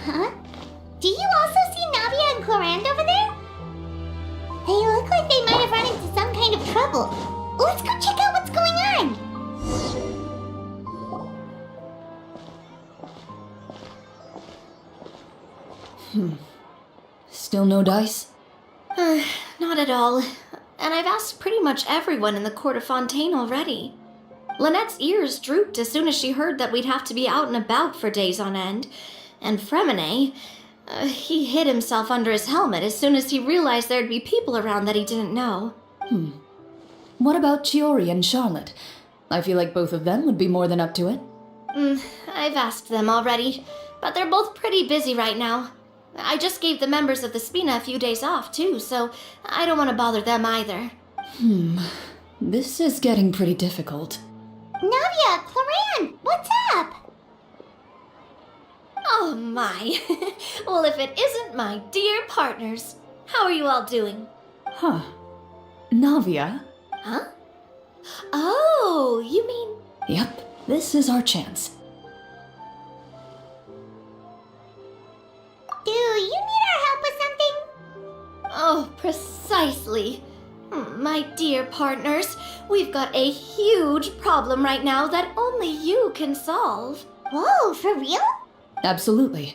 Huh? Do you also see Navia and Clorand over there? They look like they might have run into some kind of trouble. Let's go check out what's going on. Still no dice? Not at all. And I've asked pretty much everyone in the court of Fontaine already. Lynette's ears drooped as soon as she heard that we'd have to be out and about for days on end. And Fremine, he hid himself under his helmet as soon as he realized there'd be people around that he didn't know. What about Chiori and Charlotte? I feel like both of them would be more than up to it. I've asked them already, but they're both pretty busy right now. I just gave the members of the Spina a few days off, too, so I don't want to bother them either. This is getting pretty difficult. Navia, Clorand, what's up? Oh my. Well, if it isn't my dear partners. How are you all doing? Huh. Navia? Huh? Oh, you mean... Yep, this is our chance. Do you need our help with something? Oh, precisely. My dear partners, we've got a huge problem right now that only you can solve. Whoa, for real? Absolutely.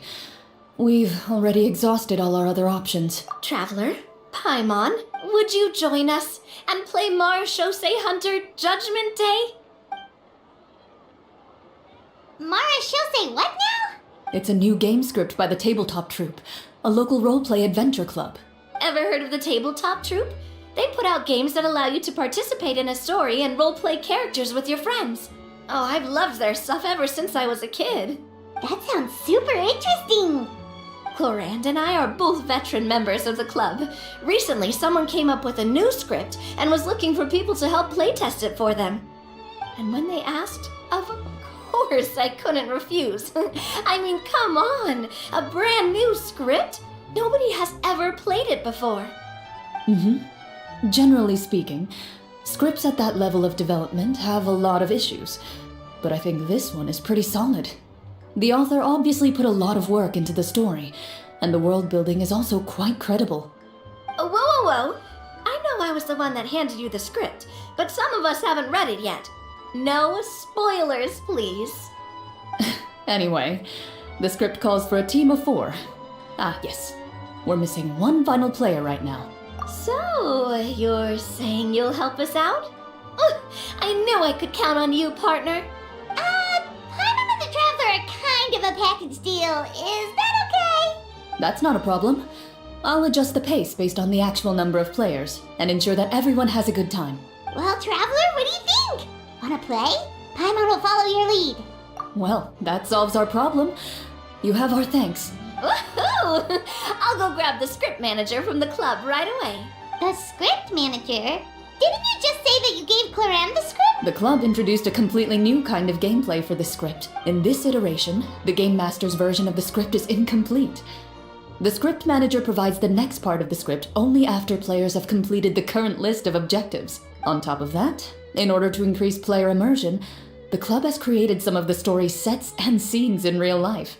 We've already exhausted all our other options. Traveler, Paimon, would you join us and play Marechaussee Hunter Judgment Day? Marechaussee what now? It's a new game script by the Tabletop Troupe, a local roleplay adventure club. Ever heard of the Tabletop Troupe? They put out games that allow you to participate in a story and roleplay characters with your friends. Oh, I've loved their stuff ever since I was a kid. That sounds super interesting. Clorand and I are both veteran members of the club. Recently, someone came up with a new script and was looking for people to help playtest it for them. And when they asked, of course I couldn't refuse. I mean, come on, a brand new script? Nobody has ever played it before. Generally speaking, scripts at that level of development have a lot of issues, but I think this one is pretty solid. The author obviously put a lot of work into the story, and the world building is also quite credible. Whoa. I know I was the one that handed you the script, but some of us haven't read it yet. No spoilers, please. Anyway, the script calls for a team of 4. Ah, yes. We're missing one final player right now. So, you're saying you'll help us out? I knew I could count on you, partner. Paimon and the Traveler are kind of a package deal. Is that okay? That's not a problem. I'll adjust the pace based on the actual number of players and ensure that everyone has a good time. Well, Traveler, what do you think? Wanna play? Paimon will follow your lead. Well, that solves our problem. You have our thanks. Woohoo! I'll go grab the script manager from the club right away. The script manager? Didn't you just say that you gave Clorand the script? The club introduced a completely new kind of gameplay for the script. In this iteration, the Game Master's version of the script is incomplete. The script manager provides the next part of the script only after players have completed the current list of objectives. On top of that, in order to increase player immersion, the club has created some of the story's sets and scenes in real life.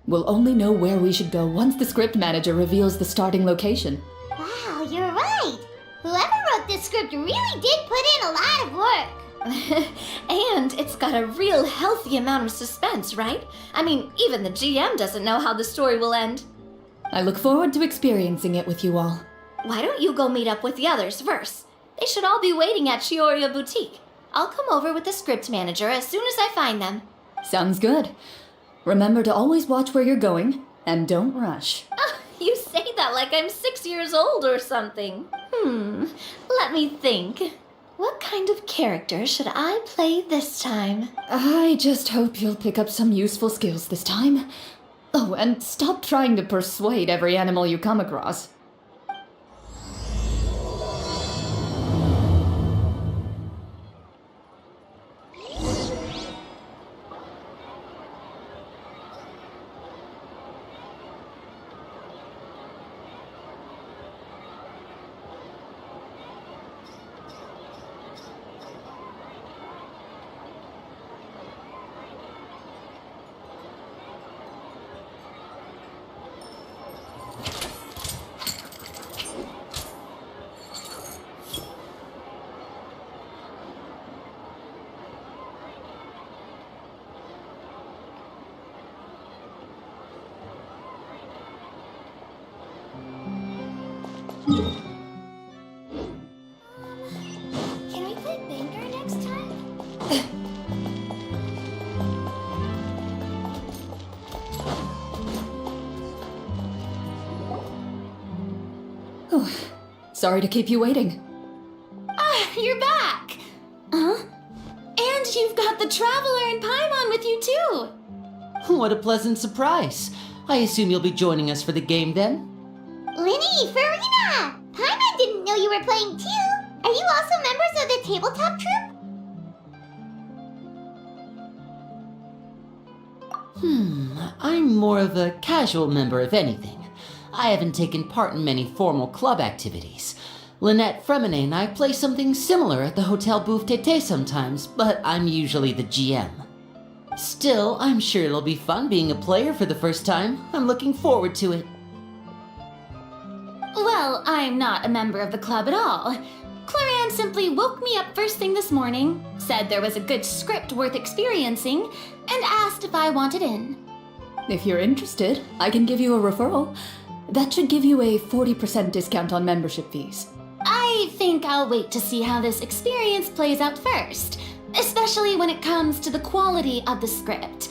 We'll only know where we should go once the script manager reveals the starting location. Wow, you're right. Whoever wrote this script really did put in a lot of work. And it's got a real healthy amount of suspense, right? I mean, even the GM doesn't know how the story will end. I look forward to experiencing it with you all. Why don't you go meet up with the others first? They should all be waiting at Chioria Boutique. I'll come over with the script manager as soon as I find them. Sounds good. Remember to always watch where you're going, and don't rush. You say that like I'm 6 years old or something. Let me think. What kind of character should I play this time? I just hope you'll pick up some useful skills this time. Oh, and stop trying to persuade every animal you come across. Can we play Banger next time? Sorry to keep you waiting. You're back! Huh? And you've got the Traveler and Paimon with you too! What a pleasant surprise. I assume you'll be joining us for the game then? Linny, Farina! Paimon didn't know you were playing too! Are you also members of the tabletop troupe? I'm more of a casual member if anything. I haven't taken part in many formal club activities. Lynette Fremine and I play something similar at the Hotel Bouffe Tété sometimes, but I'm usually the GM. Still, I'm sure it'll be fun being a player for the first time. I'm looking forward to it. Well, I'm not a member of the club at all. Claran simply woke me up first thing this morning, said there was a good script worth experiencing, and asked if I wanted in. If you're interested, I can give you a referral. That should give you a 40% discount on membership fees. I think I'll wait to see how this experience plays out first, especially when it comes to the quality of the script.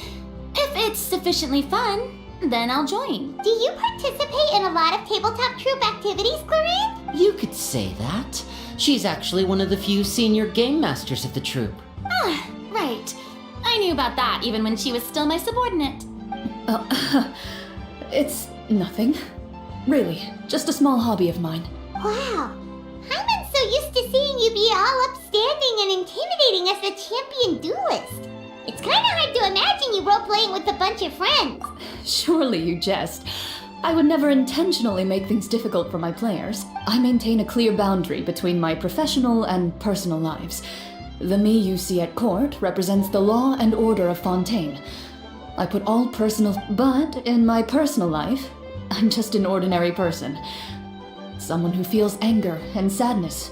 If it's sufficiently fun, then I'll join. Do you participate in a lot of tabletop troupe activities, Clarin? You could say that. She's actually one of the few senior game masters of the troupe. Ah, right. I knew about that even when she was still my subordinate. It's nothing. Really, just a small hobby of mine. Wow. Paimon's so used to seeing you be all upstanding and intimidating as the champion duelist. It's kinda hard to imagine you role-playing with a bunch of friends. Surely you jest. I would never intentionally make things difficult for my players. I maintain a clear boundary between my professional and personal lives. The me you see at court represents the law and order of Fontaine. I put all personal, but in my personal life, I'm just an ordinary person. Someone who feels anger and sadness,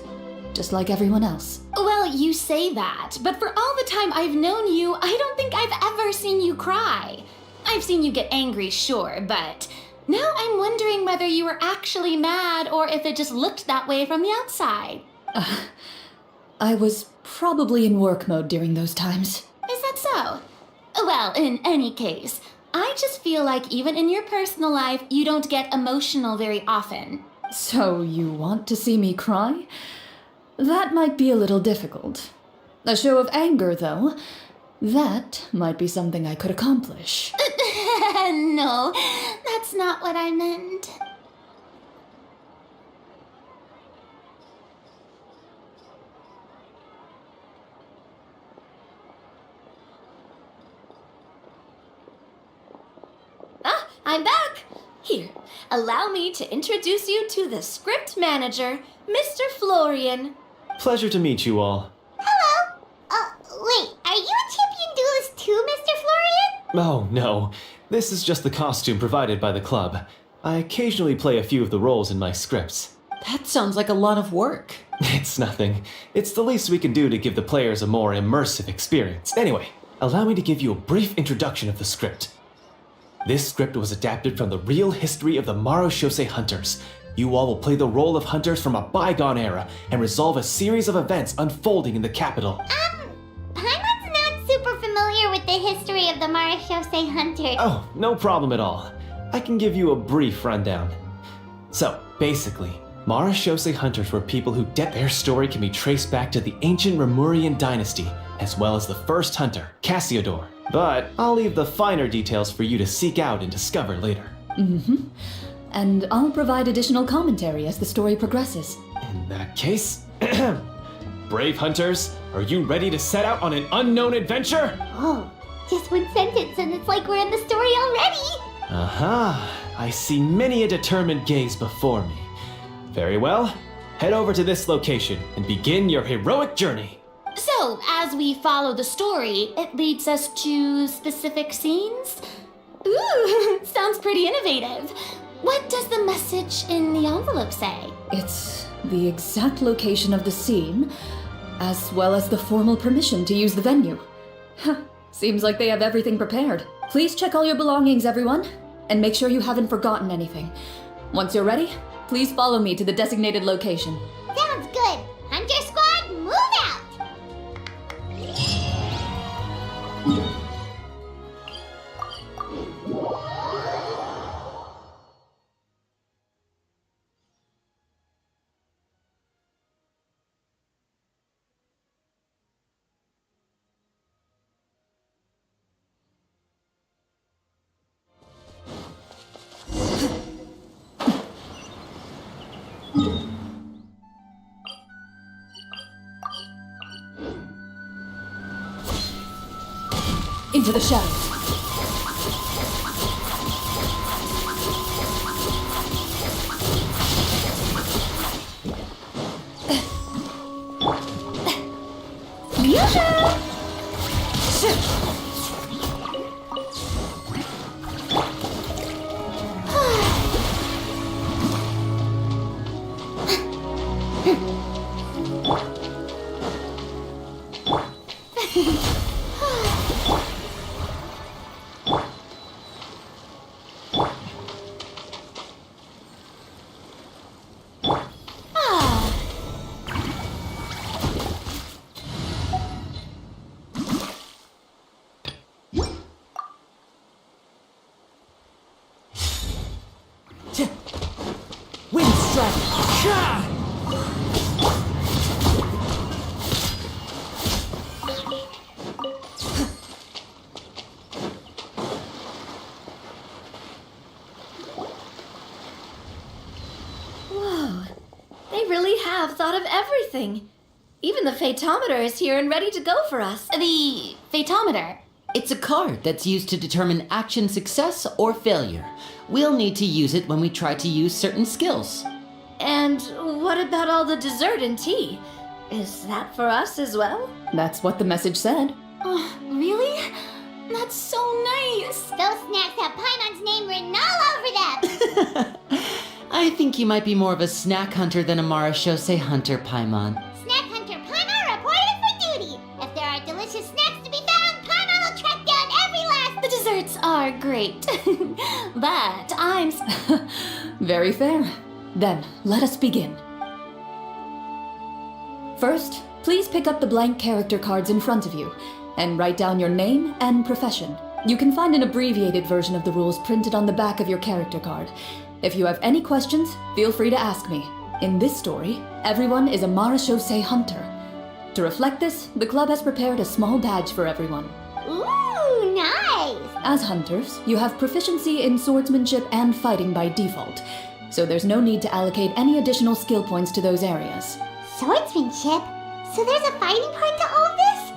just like everyone else. Well, you say that, but for all the time I've known you, I don't think I've ever seen you cry. I've seen you get angry, sure, but now I'm wondering whether you were actually mad or if it just looked that way from the outside. I was probably in work mode during those times. Is that so? Well, in any case, I just feel like even in your personal life, you don't get emotional very often. So you want to see me cry? That might be a little difficult. A show of anger, though, that might be something I could accomplish. No, that's not what I meant. Ah, I'm back! Here, allow me to introduce you to the script manager, Mr. Florian. Pleasure to meet you all. Hello. Wait, are you a champion duelist too, Mr. Florian? Oh, no. This is just the costume provided by the club. I occasionally play a few of the roles in my scripts. That sounds like a lot of work. It's nothing. It's the least we can do to give the players a more immersive experience. Anyway, allow me to give you a brief introduction of the script. This script was adapted from the real history of the Marechaussee Hunters. You all will play the role of hunters from a bygone era and resolve a series of events unfolding in the capital. Paimon's not super familiar with the history of the Marechaussee Hunters. Oh, no problem at all. I can give you a brief rundown. So, basically, Marechaussee Hunters were people their story can be traced back to the ancient Remurian dynasty, as well as the first hunter, Cassiodor. But I'll leave the finer details for you to seek out and discover later. And I'll provide additional commentary as the story progresses. In that case, brave hunters, are you ready to set out on an unknown adventure? Oh, just one sentence and it's like we're in the story already. Aha, I see many a determined gaze before me. Very well, head over to this location and begin your heroic journey. So, as we follow the story, it leads us to specific scenes? Ooh, sounds pretty innovative. What does the message in the envelope say? It's the exact location of the scene, as well as the formal permission to use the venue. Seems like they have everything prepared. Please check all your belongings, everyone, and make sure you haven't forgotten anything. Once you're ready, Please follow me to the designated location. Sounds good. Hunter Squad, move out! Into the shadows. They really have thought of everything. Even the Fatometer is here and ready to go for us. The Fatometer. It's a card that's used to determine action success or failure. We'll need to use it when we try to use certain skills. And what about all the dessert and tea? Is that for us as well? That's what the message said. Oh, really? That's so nice. Those snacks have Paimon's name written all over them! I think you might be more of a snack hunter than a Marashose hunter, Paimon. Snack Hunter Paimon reported for duty! If there are delicious snacks to be found, Paimon will track down every last... The desserts are great. But I'm... Very fair. Then, let us begin. First, please pick up the blank character cards in front of you and write down your name and profession. You can find an abbreviated version of the rules printed on the back of your character card. If you have any questions, feel free to ask me. In this story, everyone is a Marashose hunter. To reflect this, the club has prepared a small badge for everyone. Ooh, nice! As hunters, you have proficiency in swordsmanship and fighting by default, so there's no need to allocate any additional skill points to those areas. Swordsmanship? So there's a fighting part to all this?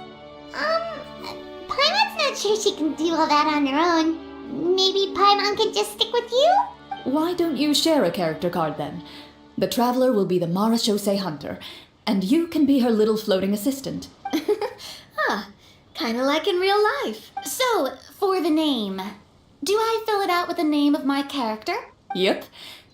Paimon's not sure she can do all that on her own. Maybe Paimon can just stick with you? Why don't you share a character card then? The Traveler will be the Marashose hunter, and you can be her little floating assistant. Kinda like in real life. So, for the name, do I fill it out with the name of my character? Yep.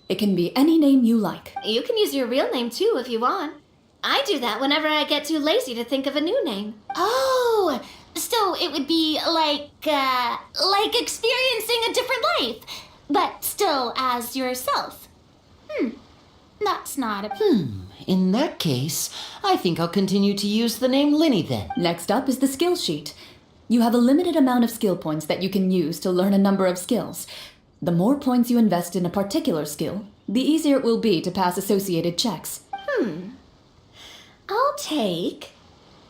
It can be any name you like. You can use your real name too if you want. I do that whenever I get too lazy to think of a new name. Oh, so it would be like experiencing a different life, but still as yourself. That's not a... In that case, I think I'll continue to use the name Linny then. Next up is the skill sheet. You have a limited amount of skill points that you can use to learn a number of skills. The more points you invest in a particular skill, the easier it will be to pass associated checks. I'll take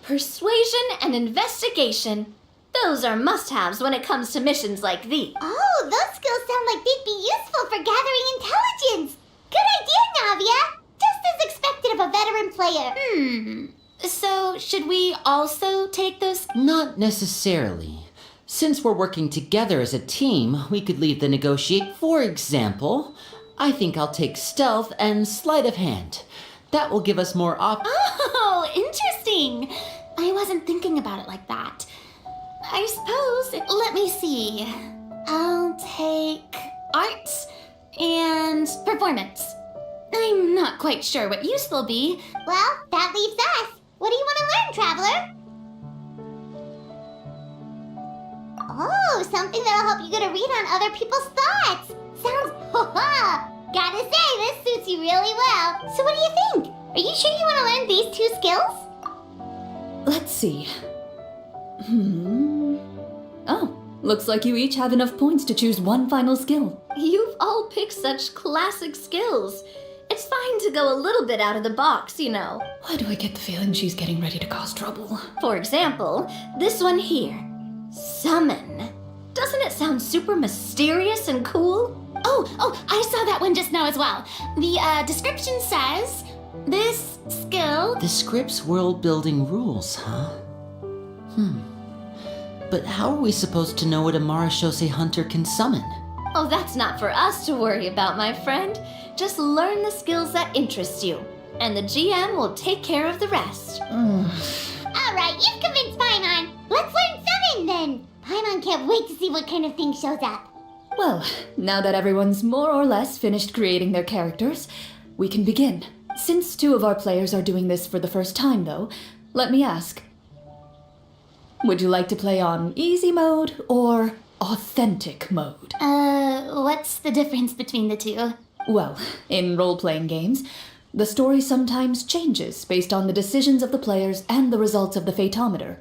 persuasion and investigation. Those are must-haves when it comes to missions like these. Oh, those skills sound like they'd be useful for gathering intelligence! Good idea, Navia! Just as expected of a veteran player. So, should we also take those... Not necessarily. Since we're working together as a team, we could leave the negotiate. For example, I think I'll take stealth and sleight of hand. That will give us more Oh, interesting. I wasn't thinking about it like that. I suppose... Let me see. I'll take arts and performance. I'm not quite sure what use they'll be. Well, that leaves us. What do you want to learn, Traveler? Oh, something that'll help you get a read on other people's thoughts. Sounds Gotta say, this suits you really well. So what do you think? Are you sure you want to learn these 2 skills? Let's see. Oh, looks like you each have enough points to choose one final skill. You've all picked such classic skills. It's fine to go a little bit out of the box, you know. Why do I get the feeling she's getting ready to cause trouble? For example, this one here. Summon. Doesn't it sound super mysterious and cool? Oh, I saw that one just now as well. The description says, this skill... The script's world-building rules, huh? But how are we supposed to know what a Marashose hunter can summon? Oh, that's not for us to worry about, my friend. Just learn the skills that interest you, and the GM will take care of the rest. Alright, you've convinced Paimon. Let's learn summon then. Paimon can't wait to see what kind of thing shows up. Well, now that everyone's more or less finished creating their characters, we can begin. Since 2 of our players are doing this for the first time, though, let me ask. Would you like to play on easy mode or authentic mode? What's the difference between the 2? Well, in role-playing games, the story sometimes changes based on the decisions of the players and the results of the Fatometer.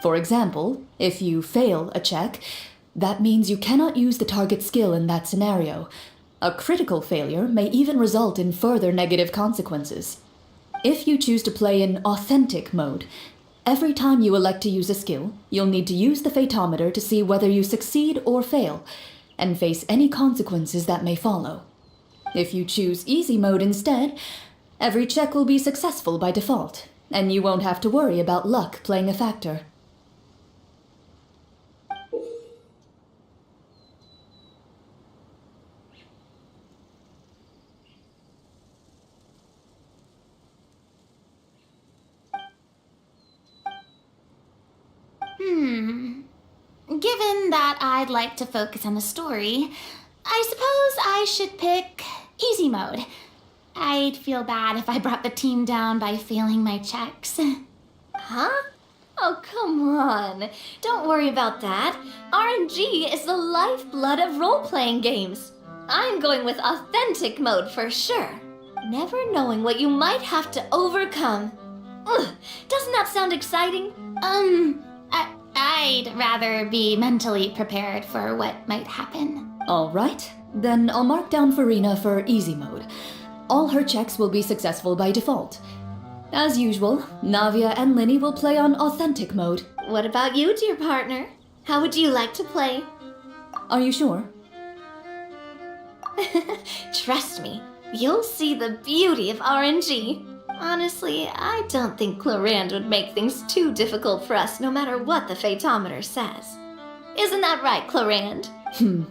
For example, if you fail a check, that means you cannot use the target skill in that scenario. A critical failure may even result in further negative consequences. If you choose to play in authentic mode, every time you elect to use a skill, you'll need to use the Fatometer to see whether you succeed or fail, and face any consequences that may follow. If you choose easy mode instead, every check will be successful by default, and you won't have to worry about luck playing a factor. Given that I'd like to focus on the story, I suppose I should pick easy mode. I'd feel bad if I brought the team down by failing my checks. Huh? Oh, come on. Don't worry about that. RNG is the lifeblood of role-playing games. I'm going with authentic mode for sure. Never knowing what you might have to overcome. Ugh, doesn't that sound exciting? I'd rather be mentally prepared for what might happen. All right, then I'll mark down Farina for easy mode. All her checks will be successful by default. As usual, Navia and Linny will play on authentic mode. What about you, dear partner? How would you like to play? Are you sure? Trust me, you'll see the beauty of RNG. Honestly, I don't think Clorand would make things too difficult for us no matter what the Fatometer says. Isn't that right, Clorand?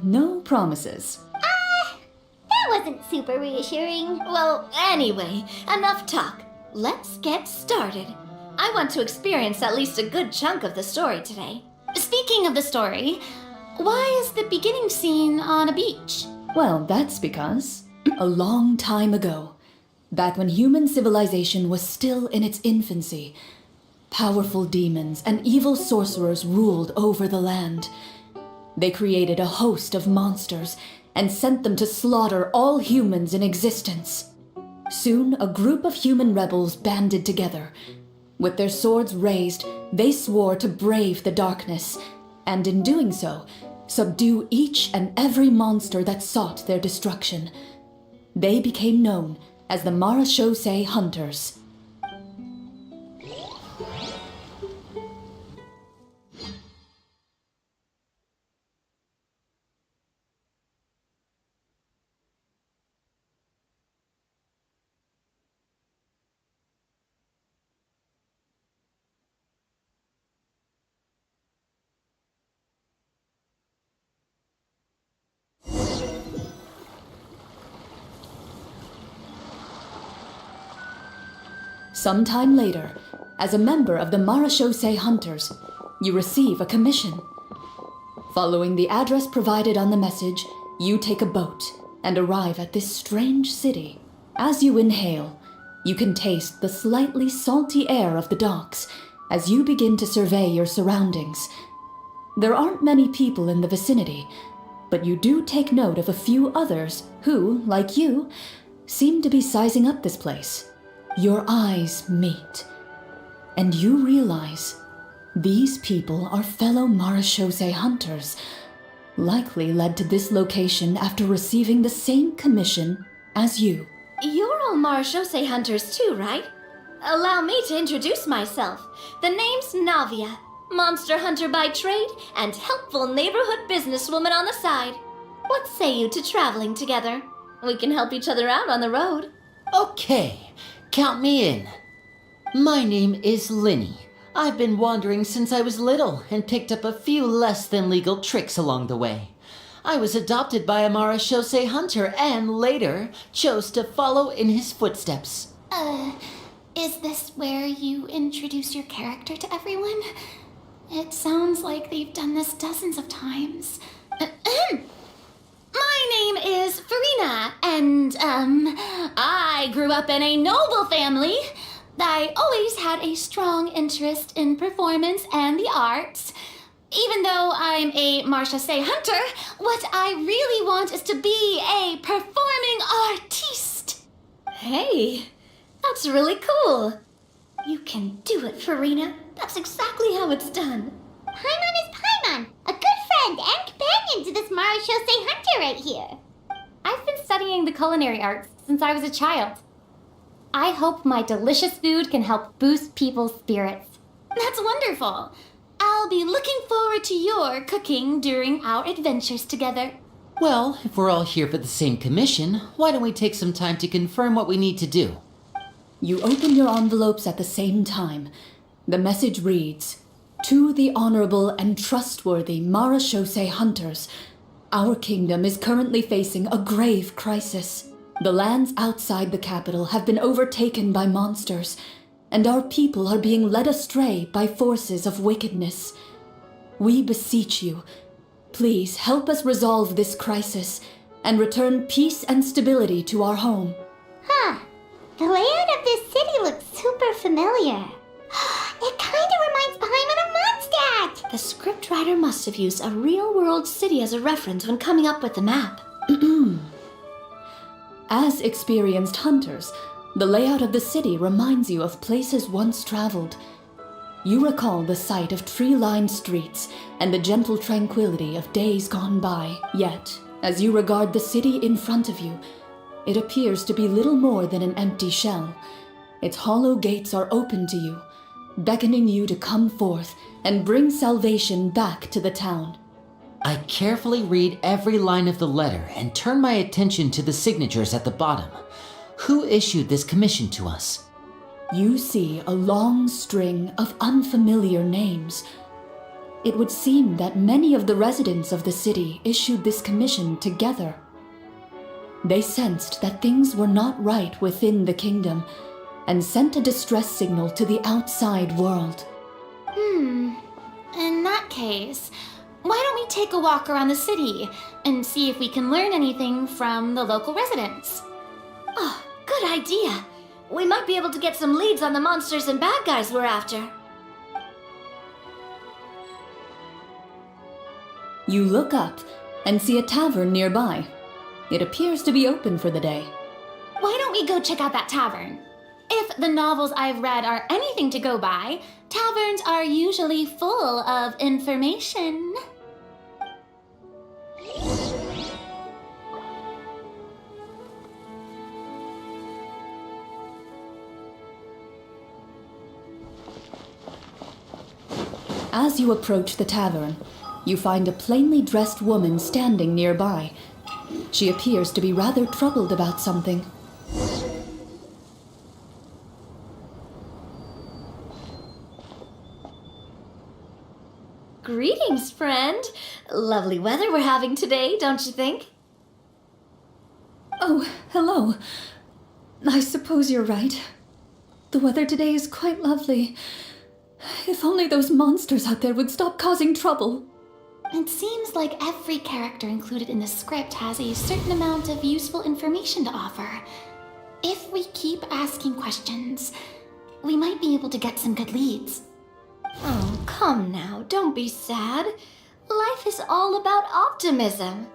No promises. That wasn't super reassuring. Well, anyway, enough talk. Let's get started. I want to experience at least a good chunk of the story today. Speaking of the story, why is the beginning scene on a beach? Well, that's because a long time ago, back when human civilization was still in its infancy, powerful demons and evil sorcerers ruled over the land. They created a host of monsters and sent them to slaughter all humans in existence. Soon, a group of human rebels banded together. With their swords raised, they swore to brave the darkness, and in doing so, subdue each and every monster that sought their destruction. They became known as the Marashose Hunters. Sometime later, as a member of the Marashose Hunters, you receive a commission. Following the address provided on the message, you take a boat and arrive at this strange city. As you inhale, you can taste the slightly salty air of the docks as you begin to survey your surroundings. There aren't many people in the vicinity, But you do take note of a few others who, like you, seem to be sizing up this place. Your eyes meet, and you realize these people are fellow marechaussee hunters, likely led to this location after receiving the same commission as you. You're all marechaussee hunters too, right? Allow me to introduce myself. The name's Navia, monster hunter by trade and helpful neighborhood businesswoman on the side. What say you to traveling together? We can help each other out on the road. Okay, count me in. My name is Linny. I've been wandering since I was little and picked up a few less than legal tricks along the way. I was adopted by a marechaussee hunter and later chose to follow in his footsteps. Is this where you introduce your character to everyone? It sounds like they've done this dozens of times. My name is Farina, and, I grew up in a noble family. I always had a strong interest in performance and the arts. Even though I'm a marechaussee hunter, what I really want is to be a performing artiste. Hey, that's really cool. You can do it, Farina. That's exactly how it's done. Paimon is Paimon, a good friend and companion to this marechaussee hunter right here. I've been studying the culinary arts since I was a child. I hope my delicious food can help boost people's spirits. That's wonderful. I'll be looking forward to your cooking during our adventures together. Well, if we're all here for the same commission, why don't we take some time to confirm what we need to do? You open your envelopes at the same time. The message reads, "To the honorable and trustworthy marechaussee hunters, our kingdom is currently facing a grave crisis. The lands outside the capital have been overtaken by monsters, and our people are being led astray by forces of wickedness. We beseech you, please help us resolve this crisis and return peace and stability to our home." Huh. The layout of this city looks super familiar. It kind of reminds Paimon of Mondstadt. The scriptwriter must have used a real-world city as a reference when coming up with the map. As experienced hunters, the layout of the city reminds you of places once traveled. You recall the sight of tree-lined streets and the gentle tranquility of days gone by. Yet, as you regard the city in front of you, it appears to be little more than an empty shell. Its hollow gates are open to you, beckoning you to come forth and bring salvation back to the town. I carefully read every line of the letter and turn my attention to the signatures at the bottom. Who issued this commission to us? You see a long string of unfamiliar names. It would seem that many of the residents of the city issued this commission together. They sensed that things were not right within the kingdom and sent a distress signal to the outside world. In that case, why don't we take a walk around the city and see if we can learn anything from the local residents? Oh, good idea. We might be able to get some leads on the monsters and bad guys we're after. You look up and see a tavern nearby. It appears to be open for the day. Why don't we go check out that tavern? If the novels I've read are anything to go by, taverns are usually full of information. As you approach the tavern, you find a plainly dressed woman standing nearby. She appears to be rather troubled about something. Greetings, friend. Lovely weather we're having today, don't you think? Oh, hello. I suppose you're right. The weather today is quite lovely. If only those monsters out there would stop causing trouble. It seems like every character included in the script has a certain amount of useful information to offer. If we keep asking questions, we might be able to get some good leads. Oh, come now, don't be sad. Life is all about optimism.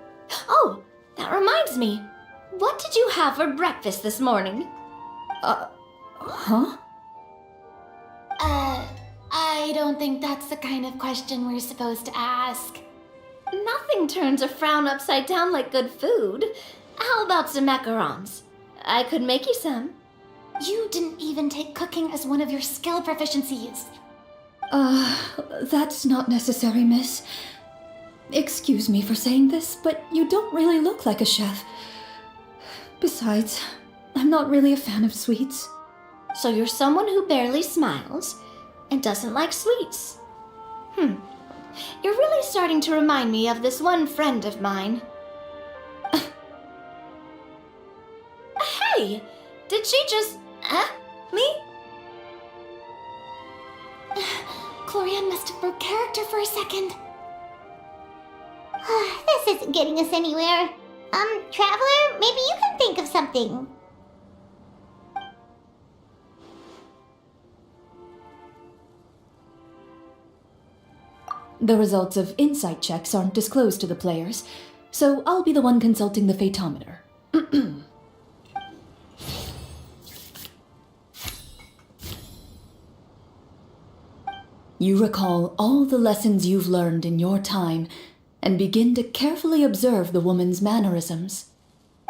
Oh, that reminds me. What did you have for breakfast this morning? Huh? I don't think that's the kind of question we're supposed to ask. Nothing turns a frown upside down like good food. How about some macarons? I could make you some. You didn't even take cooking as one of your skill proficiencies. That's not necessary, miss. Excuse me for saying this, but you don't really look like a chef. Besides, I'm not really a fan of sweets. So you're someone who barely smiles and doesn't like sweets. You're really starting to remind me of this one friend of mine. Hey, did she just, me? Clorian must have broke character for a second. This isn't getting us anywhere. Traveler, maybe you can think of something. The results of insight checks aren't disclosed to the players, so I'll be the one consulting the fatometer. You recall all the lessons you've learned in your time and begin to carefully observe the woman's mannerisms.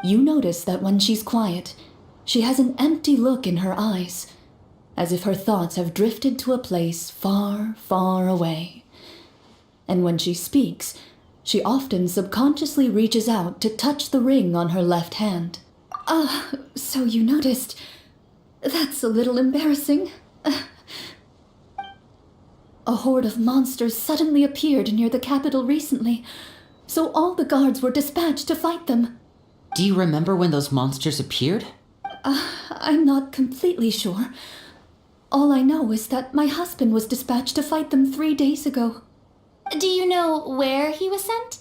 You notice that when she's quiet, she has an empty look in her eyes, as if her thoughts have drifted to a place far, far away. And when she speaks, she often subconsciously reaches out to touch the ring on her left hand. So you noticed. That's a little embarrassing. A horde of monsters suddenly appeared near the capital recently, so all the guards were dispatched to fight them. Do you remember when those monsters appeared? I'm not completely sure. All I know is that my husband was dispatched to fight them 3 days ago. Do you know where he was sent?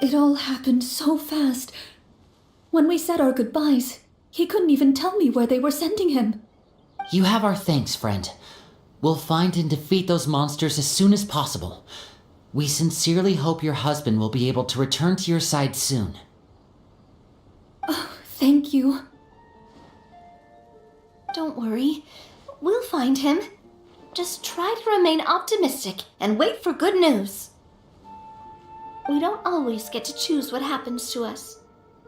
It all happened so fast. When we said our goodbyes, he couldn't even tell me where they were sending him. You have our thanks, friend. We'll find and defeat those monsters as soon as possible. We sincerely hope your husband will be able to return to your side soon. Thank you. Don't worry. We'll find him. Just try to remain optimistic and wait for good news. We don't always get to choose what happens to us.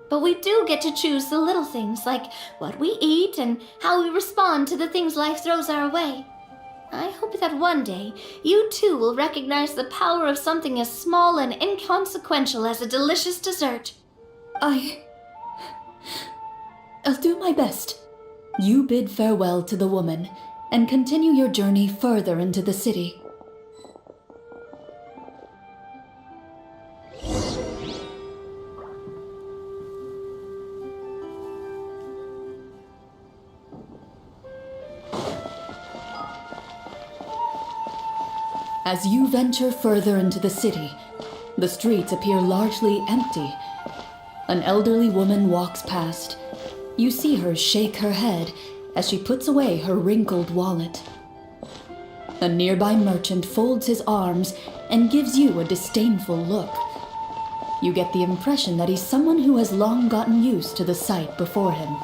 But we do get to choose the little things like what we eat and how we respond to the things life throws our way. I hope that one day you too will recognize the power of something as small and inconsequential as a delicious dessert. I'll do my best. You bid farewell to the woman and continue your journey further into the city. As you venture further into the city, the streets appear largely empty. An elderly woman walks past. You see her shake her head as she puts away her wrinkled wallet. A nearby merchant folds his arms and gives you a disdainful look. You get the impression that he's someone who has long gotten used to the sight before him.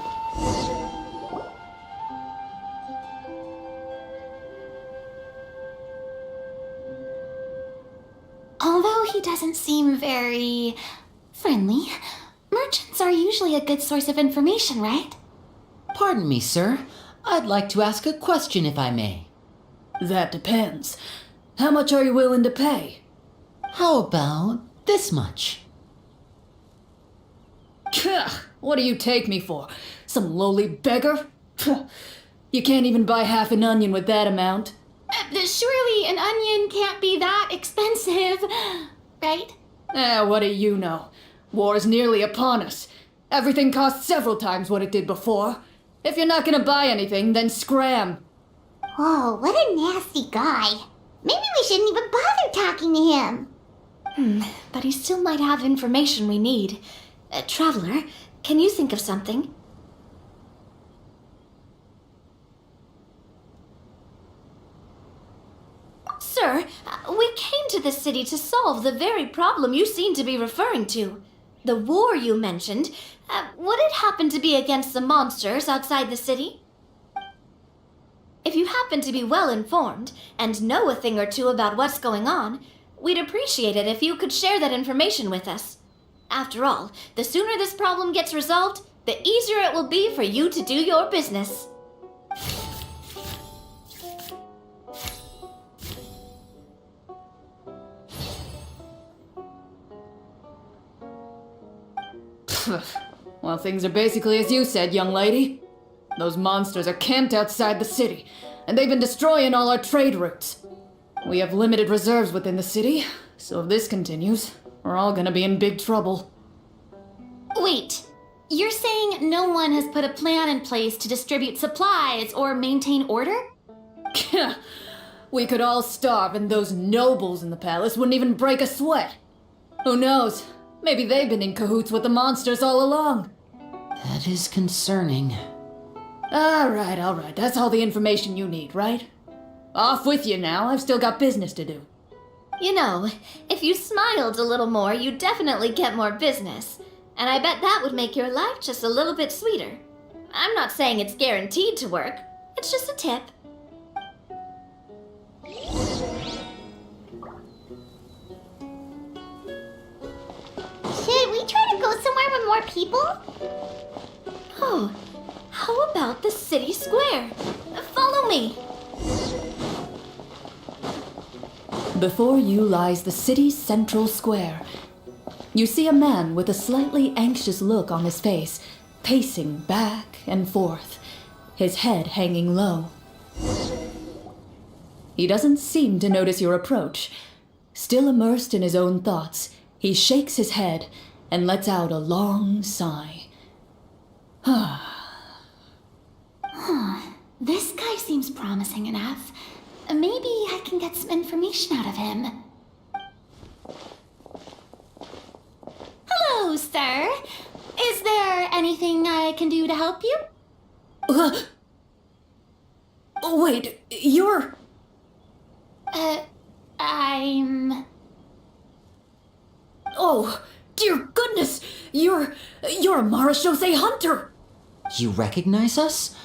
Although he doesn't seem very friendly, merchants are usually a good source of information, right? Pardon me, sir. I'd like to ask a question if I may. That depends. How much are you willing to pay? How about this much? What do you take me for? Some lowly beggar? You can't even buy half an onion with that amount. Surely an onion can't be that expensive, right? What do you know? War's nearly upon us. Everything costs several times what it did before. If you're not gonna buy anything, then scram. Whoa, what a nasty guy. Maybe we shouldn't even bother talking to him. But he still might have information we need. Traveler, can you think of something? Sir, we came to this city to solve the very problem you seem to be referring to. The war you mentioned, would it happen to be against the monsters outside the city? If you happen to be well informed and know a thing or two about what's going on, we'd appreciate it if you could share that information with us. After all, the sooner this problem gets resolved, the easier it will be for you to do your business. Well, things are basically as you said, young lady. Those monsters are camped outside the city, and they've been destroying all our trade routes. We have limited reserves within the city, so if this continues, we're all gonna be in big trouble. Wait, you're saying no one has put a plan in place to distribute supplies or maintain order? We could all starve, and those nobles in the palace wouldn't even break a sweat. Who knows? Maybe they've been in cahoots with the monsters all along. That is concerning. All right. That's all the information you need, right? Off with you now. I've still got business to do. You know, if you smiled a little more, you'd definitely get more business. And I bet that would make your life just a little bit sweeter. I'm not saying it's guaranteed to work. It's just a tip. Should we try to go somewhere with more people? Oh, how about the city square? Follow me. Before you lies the city's central square. You see a man with a slightly anxious look on his face, pacing back and forth, his head hanging low. He doesn't seem to notice your approach. Still immersed in his own thoughts, he shakes his head and lets out a long sigh. This guy seems promising enough. Maybe I can get some information out of him. Hello, sir. Is there anything I can do to help you? Wait, you're... I'm... Oh, dear goodness! You're a Marashose hunter! You recognize us?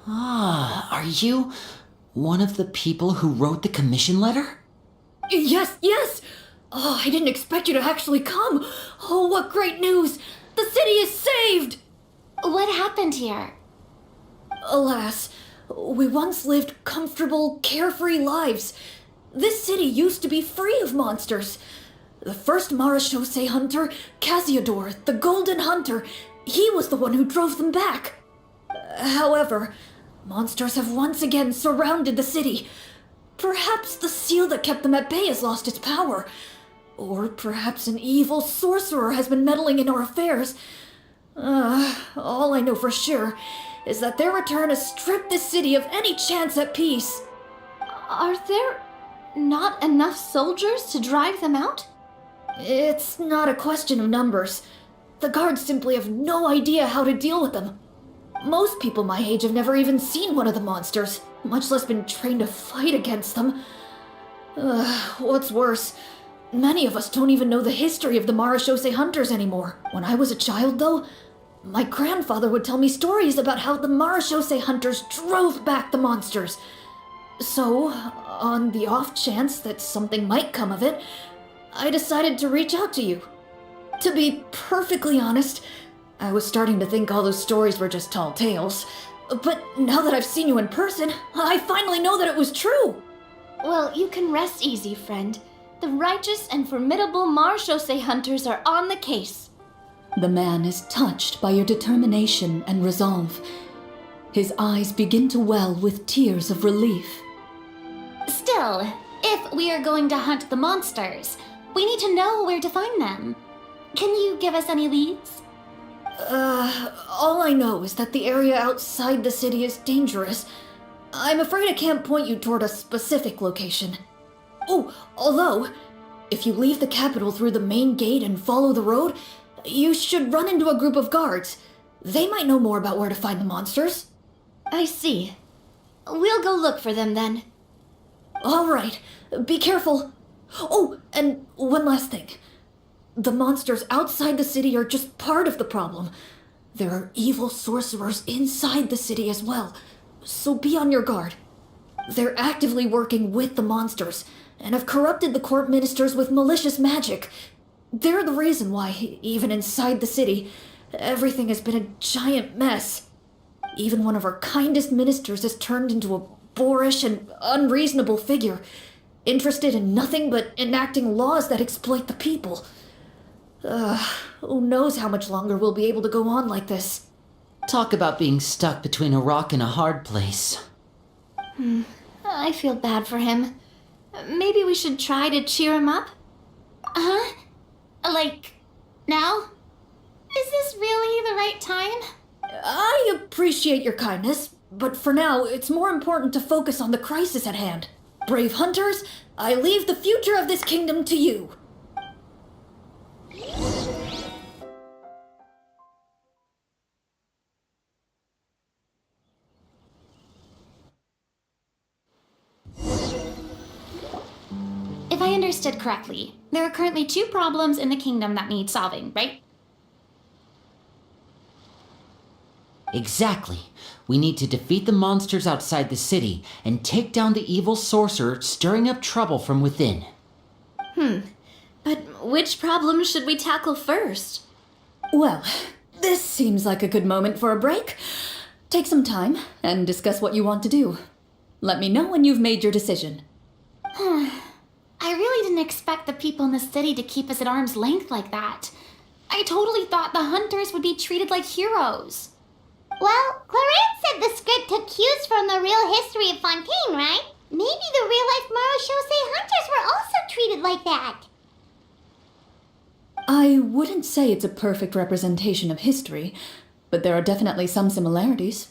Are you one of the people who wrote the commission letter? Yes! Oh, I didn't expect you to actually come! Oh, what great news! The city is saved! What happened here? Alas, we once lived comfortable, carefree lives. This city used to be free of monsters. The first Marashose hunter, Casiodor, the Golden Hunter, he was the one who drove them back. However, monsters have once again surrounded the city. Perhaps the seal that kept them at bay has lost its power. Or perhaps an evil sorcerer has been meddling in our affairs. All I know for sure is that their return has stripped this city of any chance at peace. Are there not enough soldiers to drive them out? It's not a question of numbers. The guards simply have no idea how to deal with them. Most people my age have never even seen one of the monsters, much less been trained to fight against them. What's worse, many of us don't even know the history of the Marashose hunters anymore. When I was a child, though, my grandfather would tell me stories about how the Marashose hunters drove back the monsters. So, on the off chance that something might come of it, I decided to reach out to you. To be perfectly honest, I was starting to think all those stories were just tall tales. But now that I've seen you in person, I finally know that it was true! Well, you can rest easy, friend. The righteous and formidable Marashose hunters are on the case. The man is touched by your determination and resolve. His eyes begin to well with tears of relief. Still, if we are going to hunt the monsters, we need to know where to find them. Can you give us any leads? All I know is that the area outside the city is dangerous. I'm afraid I can't point you toward a specific location. Oh, although, if you leave the capital through the main gate and follow the road, you should run into a group of guards. They might know more about where to find the monsters. I see. We'll go look for them then. All right, be careful. Oh, and one last thing. The monsters outside the city are just part of the problem. There are evil sorcerers inside the city as well, so be on your guard. They're actively working with the monsters and have corrupted the court ministers with malicious magic. They're the reason why, even inside the city, everything has been a giant mess. Even one of our kindest ministers has turned into a boorish and unreasonable figure, interested in nothing but enacting laws that exploit the people. Who knows how much longer we'll be able to go on like this. Talk about being stuck between a rock and a hard place. I feel bad for him. Maybe we should try to cheer him up? Huh? Like, now? Is this really the right time? I appreciate your kindness, but for now, it's more important to focus on the crisis at hand. Brave hunters, I leave the future of this kingdom to you. If I understood correctly, there are currently 2 problems in the kingdom that need solving, right? Exactly. We need to defeat the monsters outside the city and take down the evil sorcerer stirring up trouble from within. But which problem should we tackle first? Well, this seems like a good moment for a break. Take some time and discuss what you want to do. Let me know when you've made your decision. I really didn't expect the people in the city to keep us at arm's length like that. I totally thought the hunters would be treated like heroes. Well, Clarence said the script took cues from the real history of Fontaine, right? Maybe the real-life Marachose hunters were also treated like that. I wouldn't say it's a perfect representation of history, but there are definitely some similarities.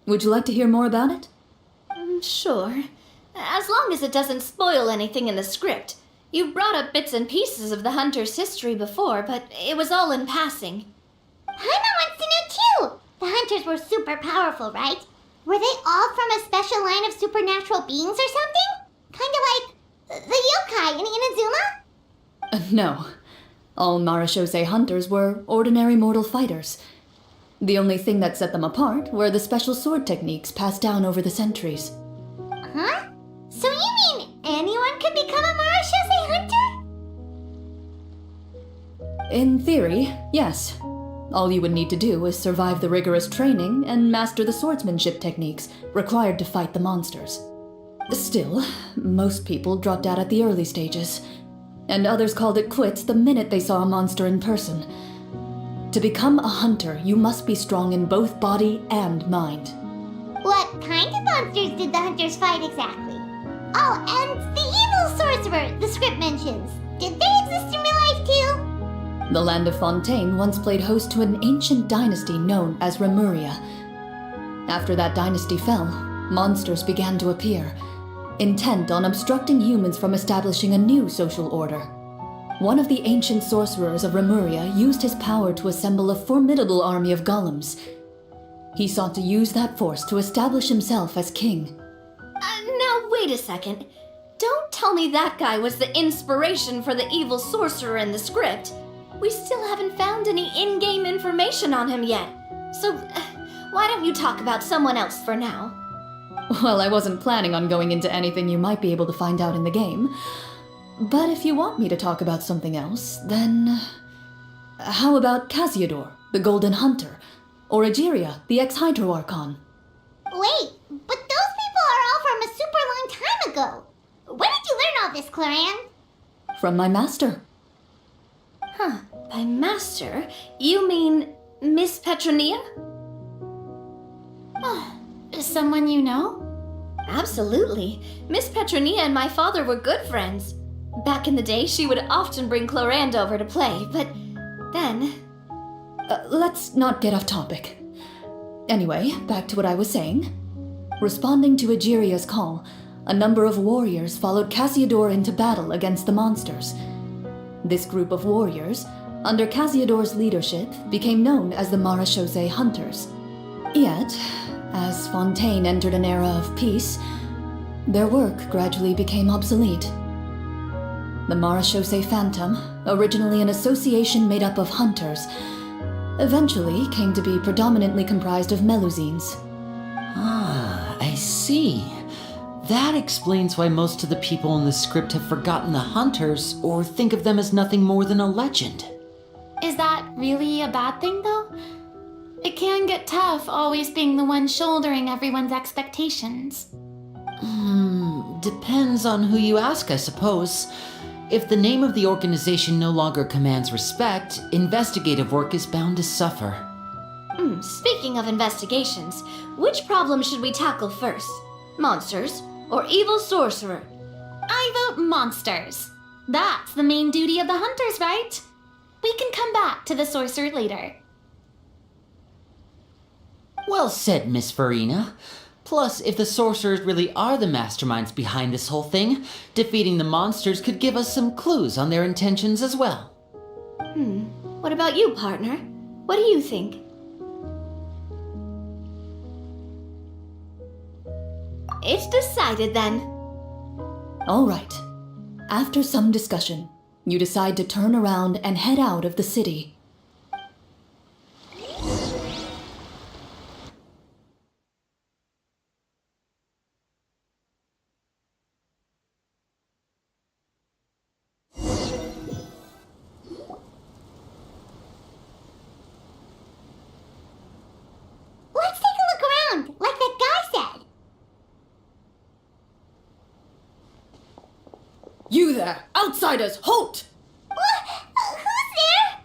Would you like to hear more about it? Sure. As long as it doesn't spoil anything in the script. You brought up bits and pieces of the hunter's history before, but it was all in passing. Hannah wants to know too! The hunters were super powerful, right? Were they all from a special line of supernatural beings or something? Kind of like the yokai in Inazuma? No. All Marachose hunters were ordinary mortal fighters. The only thing that set them apart were the special sword techniques passed down over the centuries. Huh? So you mean anyone could become a Marachose hunter? In theory, yes. All you would need to do is survive the rigorous training and master the swordsmanship techniques required to fight the monsters. Still, most people dropped out at the early stages, and others called it quits the minute they saw a monster in person. To become a hunter, you must be strong in both body and mind. What kind of monsters did the hunters fight exactly? Oh, and the evil sorcerer the script mentions. Did they exist in real life too? The land of Fontaine once played host to an ancient dynasty known as Rapperia. After that dynasty fell, monsters began to appear, intent on obstructing humans from establishing a new social order. One of the ancient sorcerers of Rapperia used his power to assemble a formidable army of golems. He sought to use that force to establish himself as king. Now wait a second. Don't tell me that guy was the inspiration for the evil sorcerer in the script. We still haven't found any in-game information on him yet. So, why don't you talk about someone else for now? Well, I wasn't planning on going into anything you might be able to find out in the game. But if you want me to talk about something else, then... How about Casiodor, the Golden Hunter? Or Egeria, the ex-Hydro Archon? Wait, but those people are all from a super long time ago. Where did you learn all this, Claran? From my master. By master, you mean Miss Petronia? Someone you know? Absolutely. Miss Petronia and my father were good friends. Back in the day, she would often bring Clorand over to play, but then... Let's not get off topic. Anyway, back to what I was saying. Responding to Egeria's call, a number of warriors followed Casiodor into battle against the monsters. This group of warriors, under Casiodor's leadership, became known as the Marachose Hunters. Yet, as Fontaine entered an era of peace, Their work gradually became obsolete. The Marechaussee Phantom, originally an association made up of hunters, eventually came to be predominantly comprised of Melusines. Ah, I see. That explains why most of the people in the script have forgotten the hunters or think of them as nothing more than a legend. Is that really a bad thing, though? It can get tough always being the one shouldering everyone's expectations. Depends on who you ask, I suppose. If the name of the organization no longer commands respect, investigative work is bound to suffer. Speaking of investigations, which problem should we tackle first? Monsters or evil sorcerer? I vote monsters. That's the main duty of the hunters, right? We can come back to the sorcerer later. Well said, Miss Farina. Plus, if the sorcerers really are the masterminds behind this whole thing, defeating the monsters could give us some clues on their intentions as well. What about you, partner? What do you think? It's decided then. All right. After some discussion, you decide to turn around and head out of the city. Let's take a look around, like that guy said. You there! Outsiders, halt! Who's there?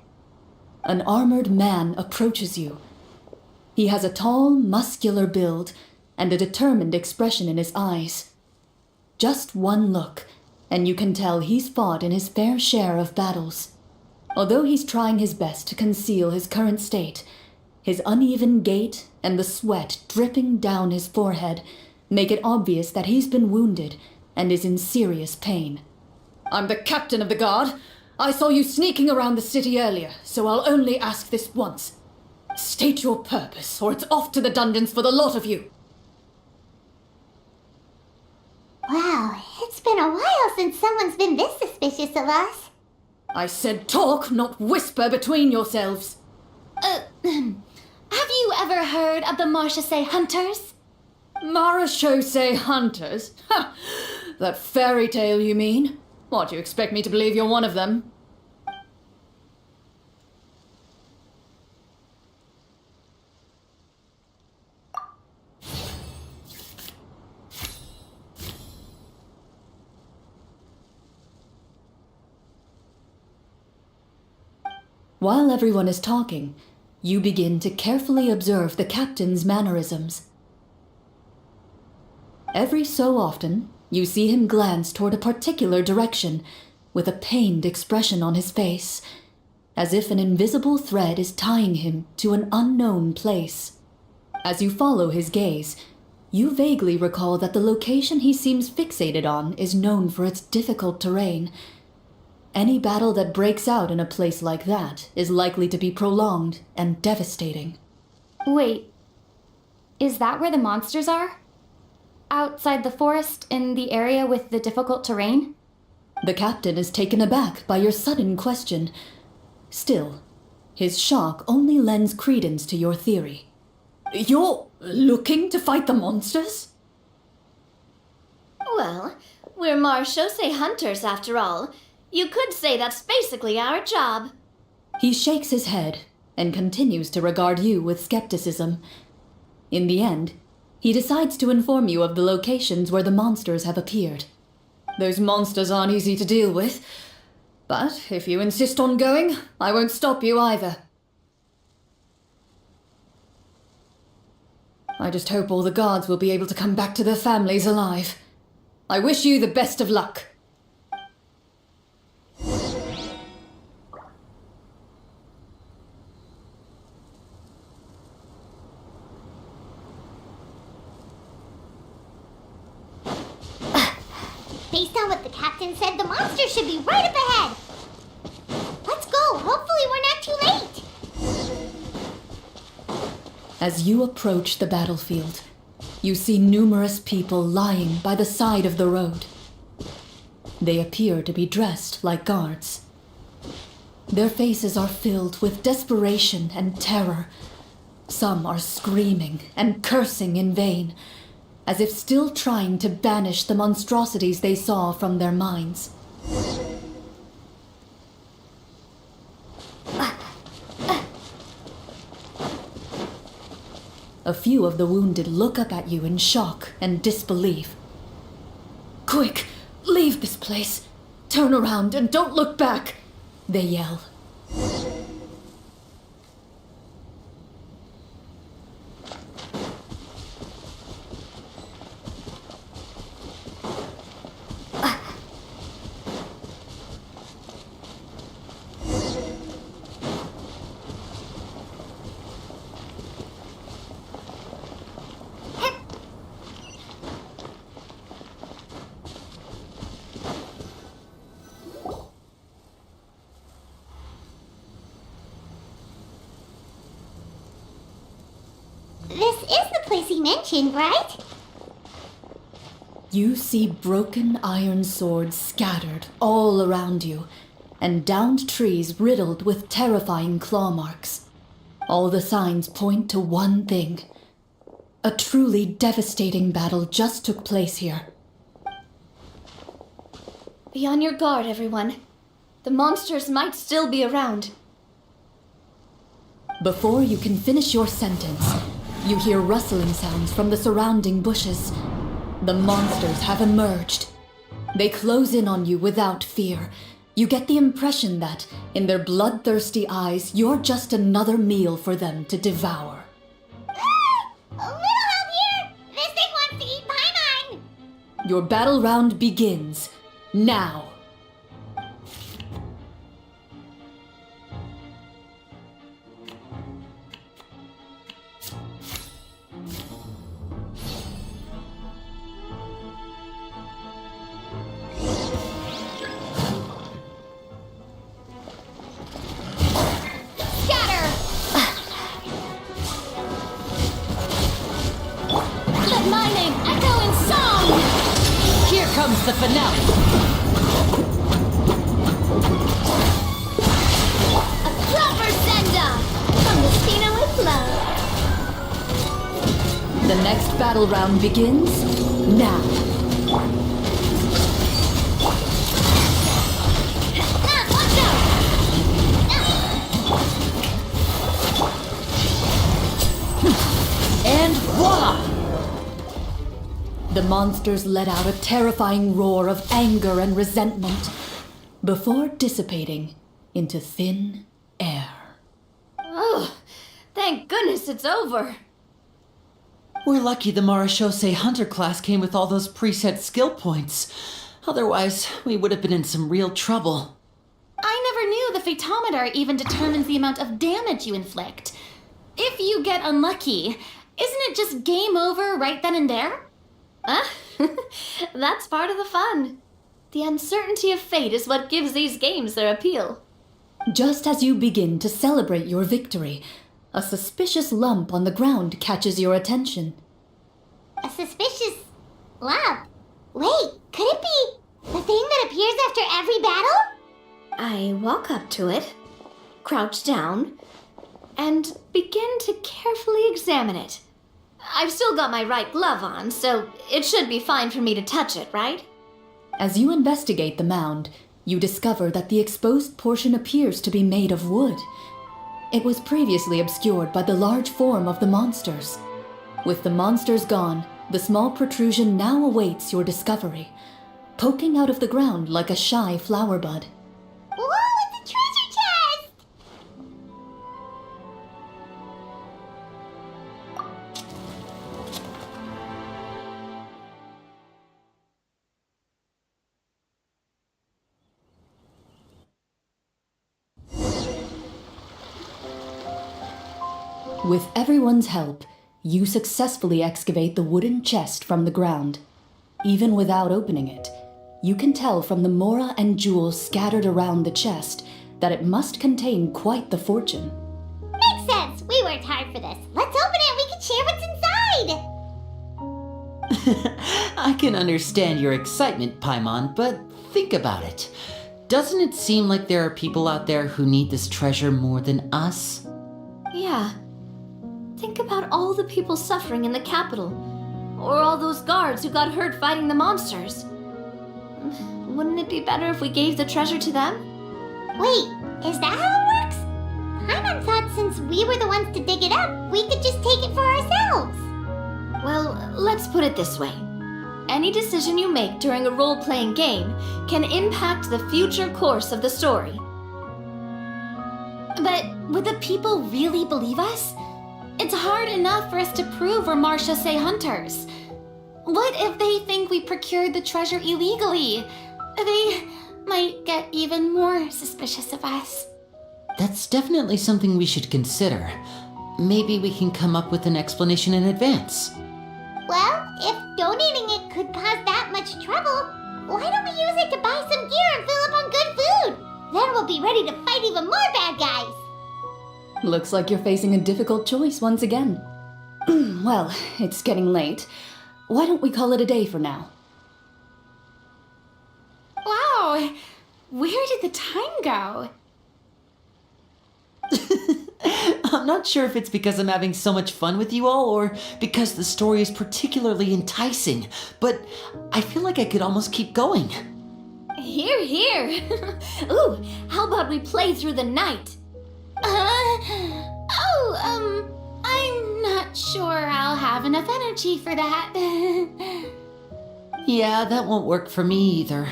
An armored man approaches you. He has a tall, muscular build and a determined expression in his eyes. Just one look, and you can tell he's fought in his fair share of battles. Although he's trying his best to conceal his current state, his uneven gait and the sweat dripping down his forehead make it obvious that he's been wounded and is in serious pain. I'm the captain of the guard. I saw you sneaking around the city earlier, so I'll only ask this once. State your purpose, or it's off to the dungeons for the lot of you. Wow, it's been a while since someone's been this suspicious of us. I said talk, not whisper between yourselves. Have you ever heard of the Marechaussee Hunters? Marechaussee hunters? Ha! That fairy tale, you mean? What, do you expect me to believe you're one of them? While everyone is talking, you begin to carefully observe the captain's mannerisms. Every so often, you see him glance toward a particular direction, with a pained expression on his face, as if an invisible thread is tying him to an unknown place. As you follow his gaze, you vaguely recall that the location he seems fixated on is known for its difficult terrain. Any battle that breaks out in a place like that is likely to be prolonged and devastating. Wait, is that where the monsters are? Outside the forest, in the area with the difficult terrain? The captain is taken aback by your sudden question. Still, his shock only lends credence to your theory. You're looking to fight the monsters? Well, we're Marechaussee hunters after all. You could say that's basically our job. He shakes his head and continues to regard you with skepticism. In the end, he decides to inform you of the locations where the monsters have appeared. Those monsters aren't easy to deal with, but if you insist on going, I won't stop you either. I just hope all the guards will be able to come back to their families alive. I wish you the best of luck. Based on what the captain said, the monster should be right up ahead. Let's go. Hopefully we're not too late. As you approach the battlefield, You see numerous people lying by the side of the road. They appear to be dressed like guards. Their faces are filled with desperation and terror. Some are screaming and cursing in vain, as if still trying to banish the monstrosities they saw from their minds. A few of the wounded look up at you in shock and disbelief. "Quick, leave this place. Turn around and don't look back," they yell. This is the place he mentioned, right? You see broken iron swords scattered all around you, and downed trees riddled with terrifying claw marks. All the signs point to one thing. A truly devastating battle just took place here. Be on your guard, everyone. The monsters might still be around. Before you can finish your sentence, you hear rustling sounds from the surrounding bushes. The monsters have emerged. They close in on you without fear. You get the impression that, in their bloodthirsty eyes, you're just another meal for them to devour. A little help here! This thing wants to eat Paimon! Your battle round begins now. Comes the finale. A proper send-off from the Spino with love. The next battle round begins now. Watch out! And voila! The monsters let out a terrifying roar of anger and resentment before dissipating into thin air. Oh, thank goodness it's over. We're lucky the Marashose Hunter class came with all those preset skill points. Otherwise, we would have been in some real trouble. I never knew the Fatometer even determines the amount of damage you inflict. If you get unlucky, isn't it just game over right then and there? That's part of the fun. The uncertainty of fate is what gives these games their appeal. Just as you begin to celebrate your victory, a suspicious lump on the ground catches your attention. A suspicious lump? Wait, could it be the thing that appears after every battle? I walk up to it, crouch down, and begin to carefully examine it. I've still got my right glove on, so it should be fine for me to touch it, right? As you investigate the mound, you discover that the exposed portion appears to be made of wood. It was previously obscured by the large form of the monsters. With the monsters gone, the small protrusion now awaits your discovery, poking out of the ground like a shy flower bud. Whoa, it's a treasure chest! With everyone's help, you successfully excavate the wooden chest from the ground. Even without opening it, you can tell from the mora and jewels scattered around the chest that it must contain quite the fortune. Makes sense. We worked hard for this. Let's open it and we can share what's inside. I can understand your excitement, Paimon, but think about it. Doesn't it seem like there are people out there who need this treasure more than us? Yeah. Think about all the people suffering in the capital, or all those guards who got hurt fighting the monsters. Wouldn't it be better if we gave the treasure to them? Wait, is that how it works? Paimon thought since we were the ones to dig it up, we could just take it for ourselves. Well, let's put it this way. Any decision you make during a role-playing game can impact the future course of the story. But would the people really believe us? It's hard enough for us to prove we're Marcia Say hunters. What if they think we procured the treasure illegally? They might get even more suspicious of us. That's definitely something we should consider. Maybe we can come up with an explanation in advance. Well, if donating it could cause that much trouble, why don't we use it to buy some gear and fill up on good food? Then we'll be ready to fight even more bad guys. Looks like you're facing a difficult choice once again. Well, it's getting late. Why don't we call it a day for now? Wow, where did the time go? I'm not sure if it's because I'm having so much fun with you all or because the story is particularly enticing, but I feel like I could almost keep going. Here, here. Ooh, how about we play through the night? I'm not sure I'll have enough energy for that. Yeah, that won't work for me either.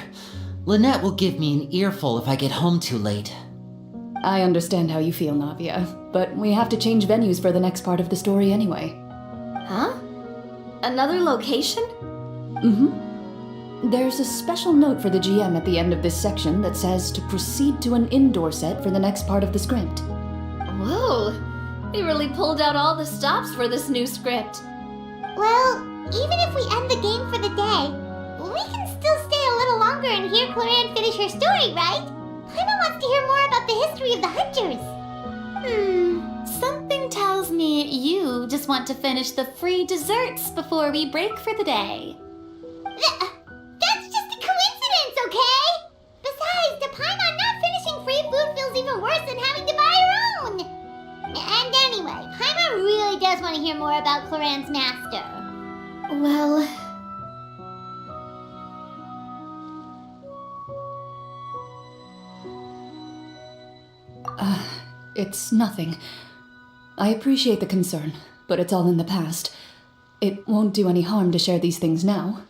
Lynette will give me an earful if I get home too late. I understand how you feel, Navia, but we have to change venues for the next part of the story anyway. Huh? Another location? There's a special note for the GM at the end of this section that says to proceed to an indoor set for the next part of the script. Whoa, they really pulled out all the stops for this new script. Well, even if we end the game for the day, we can still stay a little longer and hear Cloran finish her story, right? Paimon wants to hear more about the history of the hunters. Something tells me you just want to finish the free desserts before we break for the day. That's just a coincidence, okay? Besides, the Paimon not finishing free food feels even worse than having to buy her own. And anyway, Paimon really does want to hear more about Cloran's master. Well... It's nothing. I appreciate the concern, but it's all in the past. It won't do any harm to share these things now.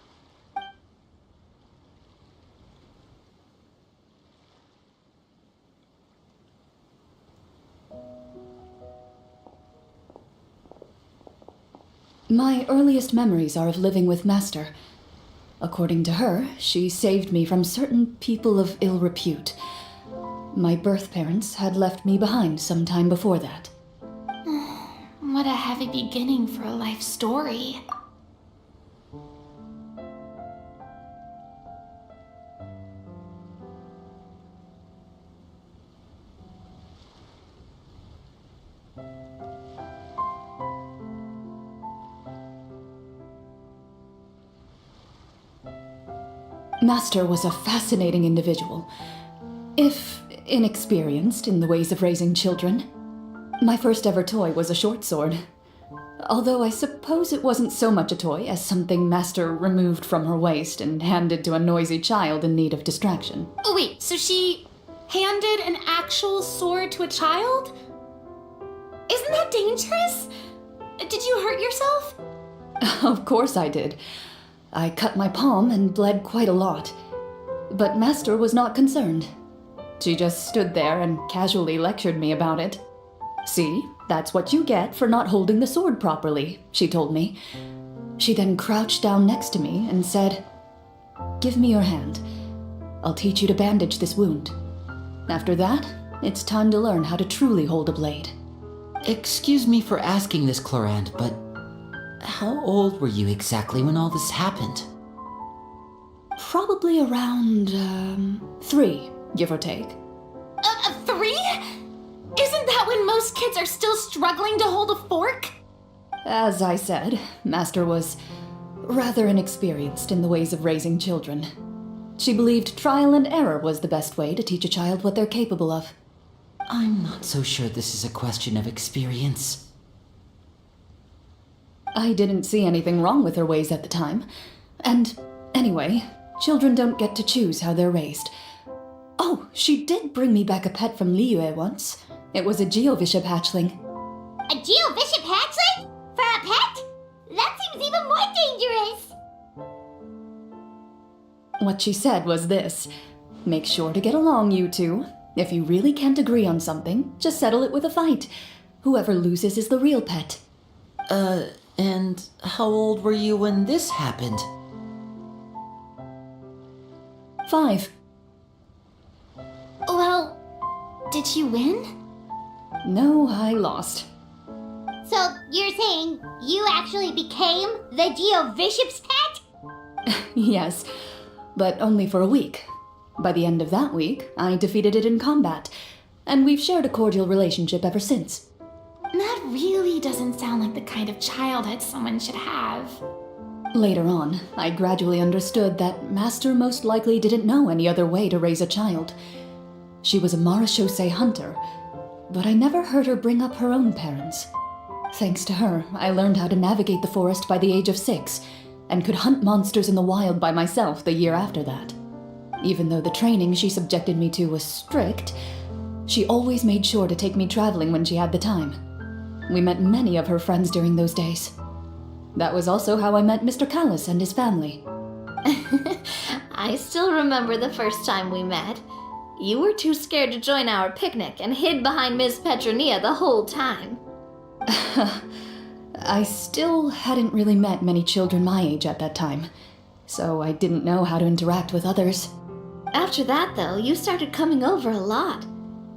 My earliest memories are of living with Master. According to her, she saved me from certain people of ill repute. My birth parents had left me behind some time before that. What a heavy beginning for a life story. Master was a fascinating individual, if inexperienced in the ways of raising children. My first ever toy was a short sword, although I suppose it wasn't so much a toy as something Master removed from her waist and handed to a noisy child in need of distraction. Oh wait, so she handed an actual sword to a child? Isn't that dangerous? Did you hurt yourself? Of course I did. I cut my palm and bled quite a lot. But Master was not concerned. She just stood there and casually lectured me about it. "See, that's what you get for not holding the sword properly," she told me. She then crouched down next to me and said, "Give me your hand. I'll teach you to bandage this wound. After that, it's time to learn how to truly hold a blade." Excuse me for asking this, Clorand, but how old were you exactly when all this happened? Probably around, 3, give or take. 3? Isn't that when most kids are still struggling to hold a fork? As I said, Master was rather inexperienced in the ways of raising children. She believed trial and error was the best way to teach a child what they're capable of. I'm not so sure this is a question of experience. I didn't see anything wrong with her ways at the time. And anyway, children don't get to choose how they're raised. Oh, she did bring me back a pet from Liyue once. It was a Geovishap hatchling. A Geovishap hatchling? For a pet? That seems even more dangerous. What she said was this: make sure to get along, you two. If you really can't agree on something, just settle it with a fight. Whoever loses is the real pet. And how old were you when this happened? 5. Well, did you win? No, I lost. So you're saying you actually became the Geovishap's pet? Yes, but only for a week. By the end of that week, I defeated it in combat, and we've shared a cordial relationship ever since. That really doesn't sound like the kind of childhood someone should have. Later on, I gradually understood that Master most likely didn't know any other way to raise a child. She was a marechaussee hunter, but I never heard her bring up her own parents. Thanks to her, I learned how to navigate the forest by the age of 6, and could hunt monsters in the wild by myself the year after that. Even though the training she subjected me to was strict, she always made sure to take me traveling when she had the time. We met many of her friends during those days. That was also how I met Mr. Callis and his family. I still remember the first time we met. You were too scared to join our picnic and hid behind Miss Petronia the whole time. I still hadn't really met many children my age at that time, so I didn't know how to interact with others. After that, though, you started coming over a lot.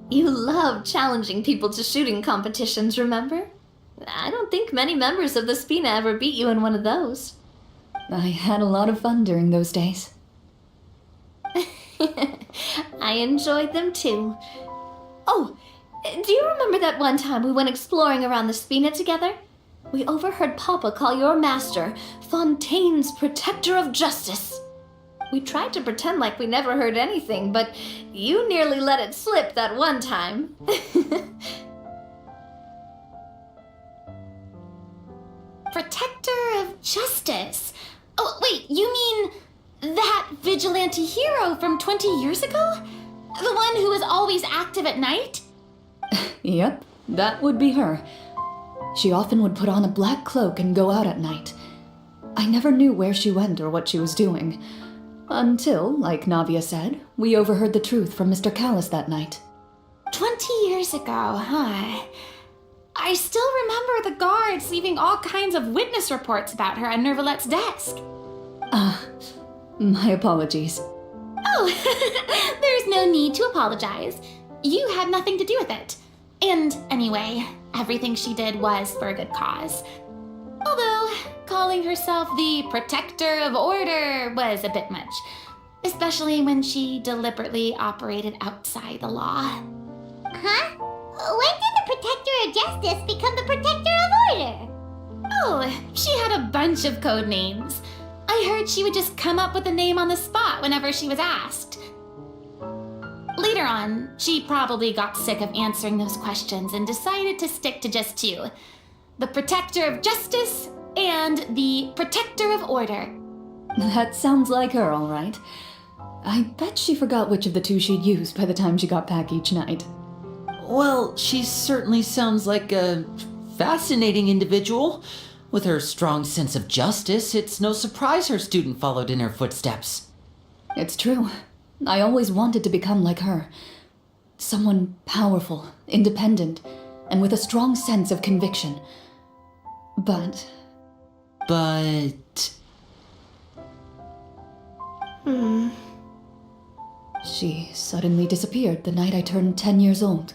You loved challenging people to shooting competitions, remember? I don't think many members of the Spina ever beat you in one of those. I had a lot of fun during those days. I enjoyed them too. Oh, do you remember that one time we went exploring around the Spina together? We overheard Papa call your master Fontaine's Protector of Justice. We tried to pretend like we never heard anything, but you nearly let it slip that one time. Protector of Justice. Oh, wait, you mean that vigilante hero from 20 years ago? The one who was always active at night? Yep, that would be her. She often would put on a black cloak and go out at night. I never knew where she went or what she was doing. Until, like Navia said, we overheard the truth from Mr. Callis that night. 20 years ago, huh? I still remember the guards leaving all kinds of witness reports about her on Nervalette's desk. My apologies. Oh, there's no need to apologize. You had nothing to do with it. And anyway, everything she did was for a good cause. Although, calling herself the Protector of Order was a bit much. Especially when she deliberately operated outside the law. Huh? When did the Protector of Justice become the Protector of Order? Oh, she had a bunch of code names. I heard she would just come up with a name on the spot whenever she was asked. Later on, she probably got sick of answering those questions and decided to stick to just 2. The Protector of Justice and the Protector of Order. That sounds like her, all right. I bet she forgot which of the two she'd use by the time she got back each night. Well, she certainly sounds like a fascinating individual. With her strong sense of justice, it's no surprise her student followed in her footsteps. It's true. I always wanted to become like her. Someone powerful, independent, and with a strong sense of conviction. But... She suddenly disappeared the night I turned 10 years old.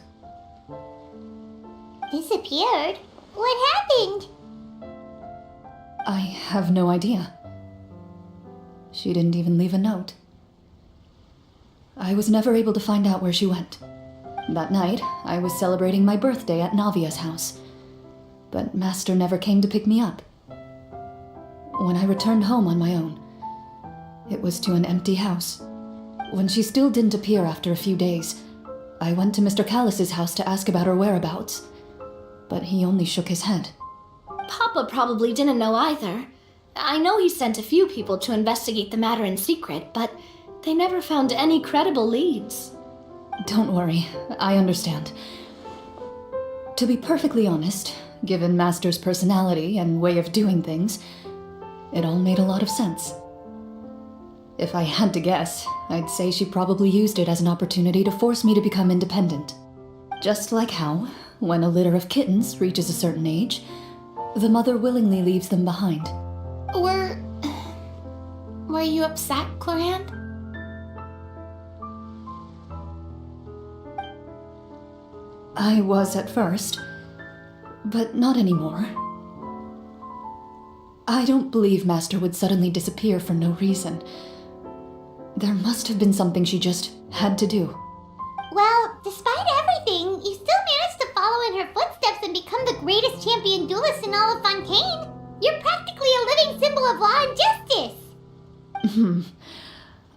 Disappeared? What happened? I have no idea. She didn't even leave a note. I was never able to find out where she went. That night, I was celebrating my birthday at Navia's house, but Master never came to pick me up. when I returned home on my own. It was to an empty house. When she still didn't appear after a few days, I went to Mr. Callis's house to ask about her whereabouts, but he only shook his head. Papa probably didn't know either. I know he sent a few people to investigate the matter in secret, but they never found any credible leads. Don't worry, I understand. To be perfectly honest, given Master's personality and way of doing things, it all made a lot of sense. If I had to guess, I'd say she probably used it as an opportunity to force me to become independent. Just like how, when a litter of kittens reaches a certain age, the mother willingly leaves them behind. Were you upset, Clorinde? I was at first, but not anymore. I don't believe Master would suddenly disappear for no reason. There must have been something she just had to do. Well, despite everything, you still managed to follow in her footsteps and become the greatest champion duelist in all of Fontaine. You're practically a living symbol of law and justice.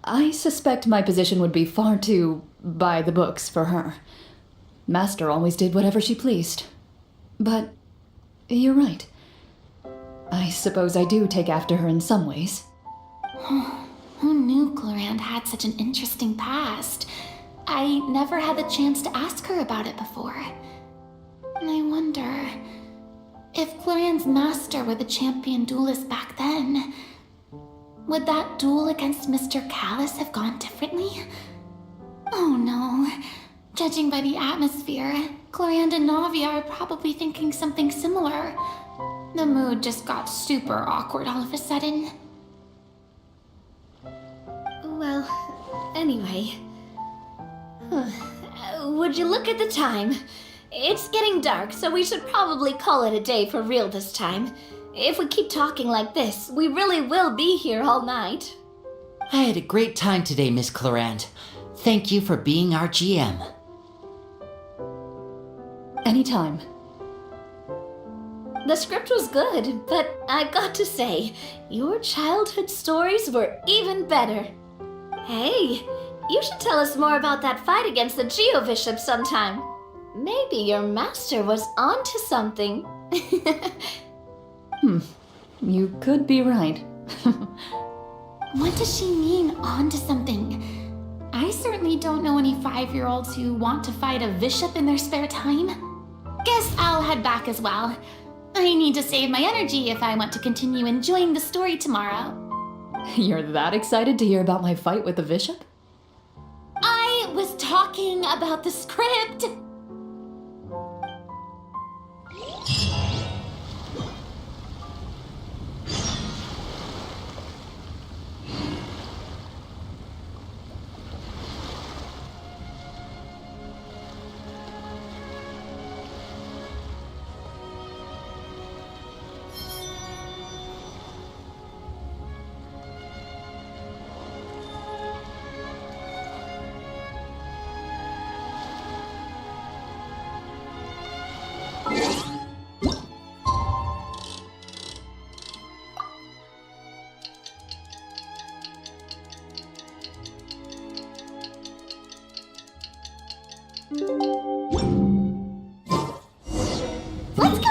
I suspect my position would be far too by the books for her. Master always did whatever she pleased. But you're right. I suppose I do take after her in some ways. Who knew Clorinde had such an interesting past? I never had the chance to ask her about it before. And I wonder if Clorinde's master were the champion duelist back then, would that duel against Mr. Callis have gone differently? Oh no. Judging by the atmosphere, Clorinde and Navia are probably thinking something similar. The mood just got super awkward all of a sudden. Well, anyway. Would you look at the time? It's getting dark, so we should probably call it a day for real this time. If we keep talking like this, we really will be here all night. I had a great time today, Miss Clorinde. Thank you for being our GM. Anytime. The script was good, but I got to say, your childhood stories were even better. Hey, you should tell us more about that fight against the Geo-Bishop sometime. Maybe your master was onto something. You could be right. What does she mean, onto something? I certainly don't know any 5-year-olds who want to fight a bishop in their spare time. Guess I'll head back as well. I need to save my energy if I want to continue enjoying the story tomorrow. You're that excited to hear about my fight with the bishop? I was talking about the script. Let's go.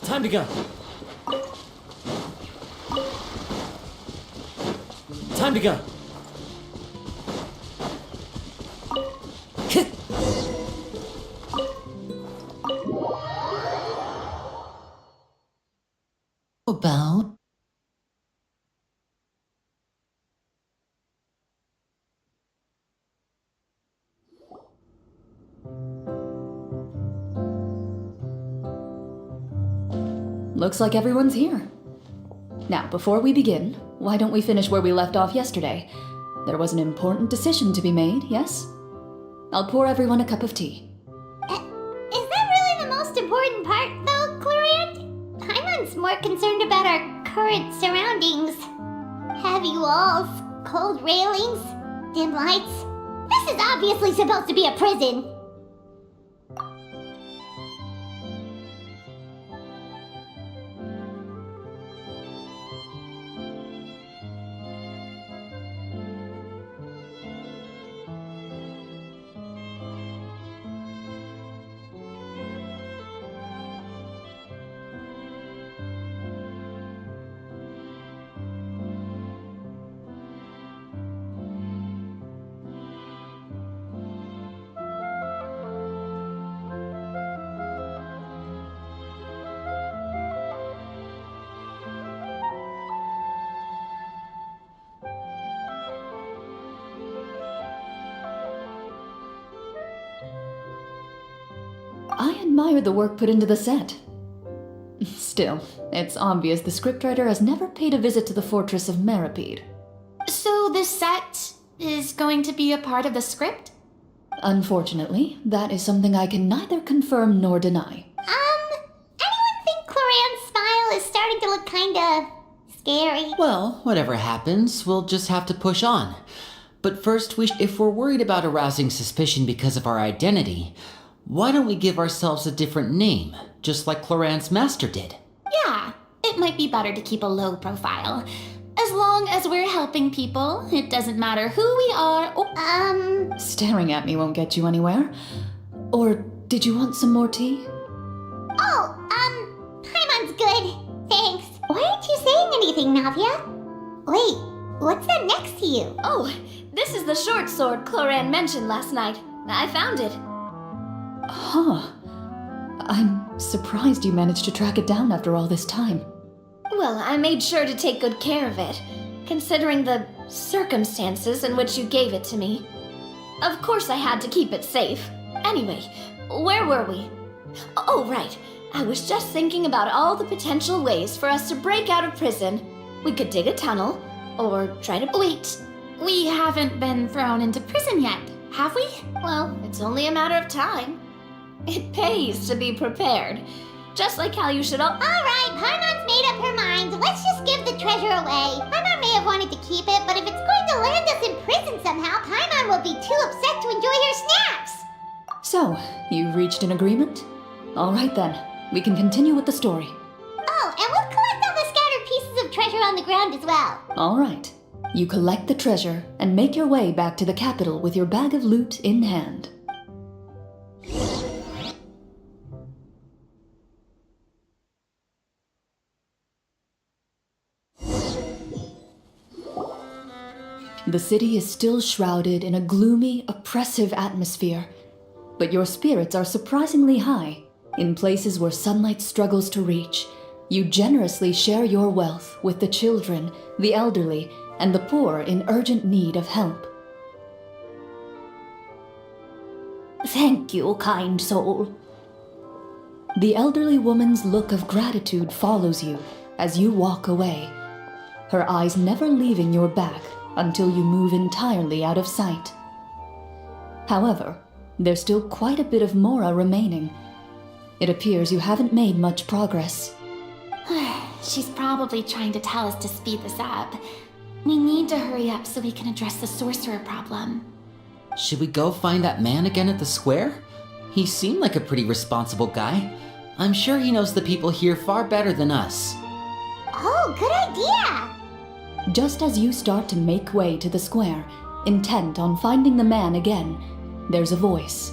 Time to go. Time to go. About? Looks like everyone's here. Now, before we begin, why don't we finish where we left off yesterday? There was an important decision to be made, yes? I'll pour everyone a cup of tea. Is that really the most important part, though, Clorinde? Paimon's more concerned about our current surroundings. Heavy walls, cold railings, dim lights. This is obviously supposed to be a prison. I admire the work put into the set. Still, it's obvious the scriptwriter has never paid a visit to the fortress of Meripede. So this set is going to be a part of the script? Unfortunately, that is something I can neither confirm nor deny. Anyone think Cloran's smile is starting to look kinda scary? Well, whatever happens, we'll just have to push on. But first, if we're worried about arousing suspicion because of our identity, why don't we give ourselves a different name, just like Cloran's master did? Yeah, it might be better to keep a low profile. As long as we're helping people, it doesn't matter who we are or... Staring at me won't get you anywhere. Or did you want some more tea? Paimon's good. Thanks. Why aren't you saying anything, Navia? Wait, what's that next to you? Oh, this is the short sword Cloran mentioned last night. I found it. Huh. I'm surprised you managed to track it down after all this time. Well, I made sure to take good care of it, considering the circumstances in which you gave it to me. Of course I had to keep it safe. Anyway, where were we? Oh, right. I was just thinking about all the potential ways for us to break out of prison. We could dig a tunnel, or try to... Wait, we haven't been thrown into prison yet, have we? Well, it's only a matter of time. It pays to be prepared. Just like how you should all... Alright, Paimon's made up her mind. Let's just give the treasure away. Paimon may have wanted to keep it, but if it's going to land us in prison somehow, Paimon will be too upset to enjoy her snacks. So, you've reached an agreement? All right then, we can continue with the story. Oh, and we'll collect all the scattered pieces of treasure on the ground as well. All right. You collect the treasure and make your way back to the capital with your bag of loot in hand. The city is still shrouded in a gloomy, oppressive atmosphere, but your spirits are surprisingly high. In places where sunlight struggles to reach, you generously share your wealth with the children, the elderly, and the poor in urgent need of help. Thank you, kind soul. The elderly woman's look of gratitude follows you as you walk away, her eyes never leaving your back until you move entirely out of sight. However, there's still quite a bit of Mora remaining. It appears you haven't made much progress. She's probably trying to tell us to speed this up. We need to hurry up so we can address the sorcerer problem. Should we go find that man again at the square? He seemed like a pretty responsible guy. I'm sure he knows the people here far better than us. Oh, good idea. Just as you start to make way to the square, intent on finding the man again, there's a voice.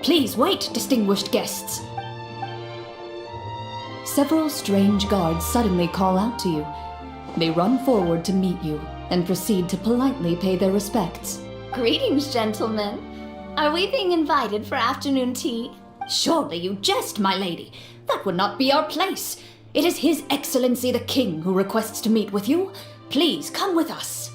Please wait, distinguished guests. Several strange guards suddenly call out to you. They run forward to meet you and proceed to politely pay their respects. Greetings, gentlemen. Are we being invited for afternoon tea? Surely you jest, my lady. That would not be our place. It is His Excellency the King who requests to meet with you. Please come with us.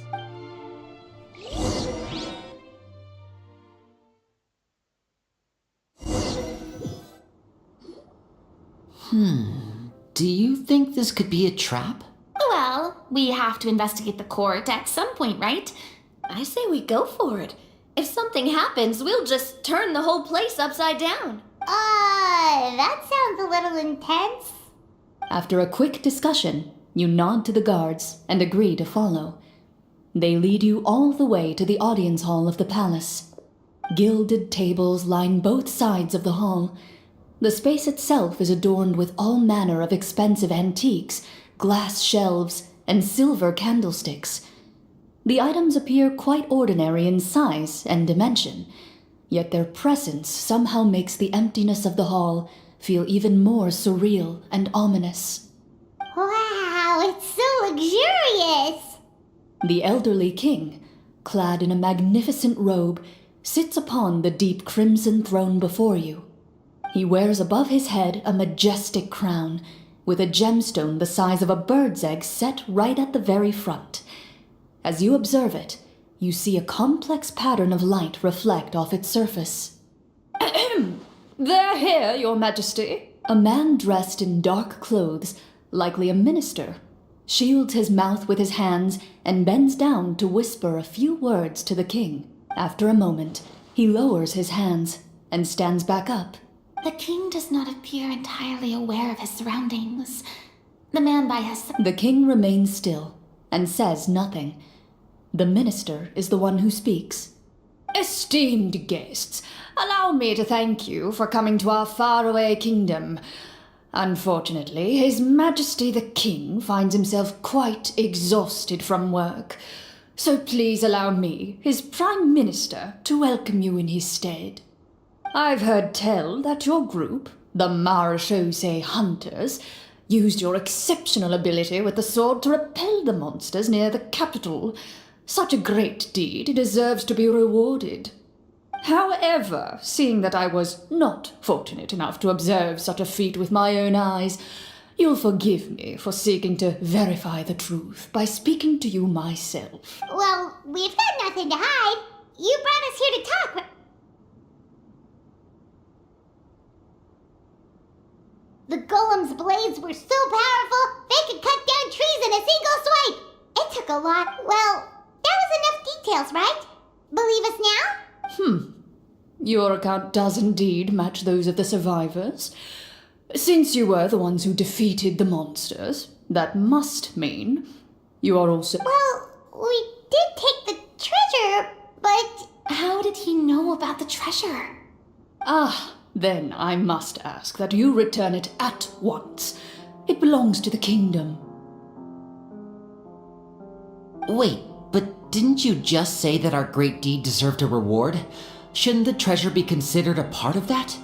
Do you think this could be a trap? Well, we have to investigate the court at some point, right? I say we go for it. If something happens, we'll just turn the whole place upside down. That sounds a little intense. After a quick discussion, you nod to the guards and agree to follow. They lead you all the way to the audience hall of the palace. Gilded tables line both sides of the hall. The space itself is adorned with all manner of expensive antiques, glass shelves, and silver candlesticks. The items appear quite ordinary in size and dimension, yet their presence somehow makes the emptiness of the hall feel even more surreal and ominous. Wow, it's so luxurious. The elderly king, clad in a magnificent robe, sits upon the deep crimson throne before you. He wears above his head a majestic crown, with a gemstone the size of a bird's egg set right at the very front. As you observe it, you see a complex pattern of light reflect off its surface. They're here, Your Majesty. A man dressed in dark clothes, likely a minister, shields his mouth with his hands and bends down to whisper a few words to the king. After a moment, he lowers his hands and stands back up. The king does not appear entirely aware of his surroundings. The man by his side. The king remains still and says nothing. The minister is the one who speaks. Esteemed guests, allow me to thank you for coming to our faraway kingdom. Unfortunately, His Majesty the King finds himself quite exhausted from work. So please allow me, his Prime Minister, to welcome you in his stead. I've heard tell that your group, the Marechaussee Hunters, used your exceptional ability with the sword to repel the monsters near the capital. Such a great deed deserves to be rewarded. However, seeing that I was not fortunate enough to observe such a feat with my own eyes, you'll forgive me for seeking to verify the truth by speaking to you myself. Well, we've got nothing to hide. You brought us here to talk. The golem's blades were so powerful, they could cut down trees in a single swipe. It took a lot. Well, that was enough details, right? Believe us now? Your account does indeed match those of the survivors. Since you were the ones who defeated the monsters, that must mean you are also... Well, we did take the treasure, but... How did he know about the treasure? Then I must ask that you return it at once. It belongs to the kingdom. Wait, but didn't you just say that our great deed deserved a reward? Shouldn't the treasure be considered a part of that?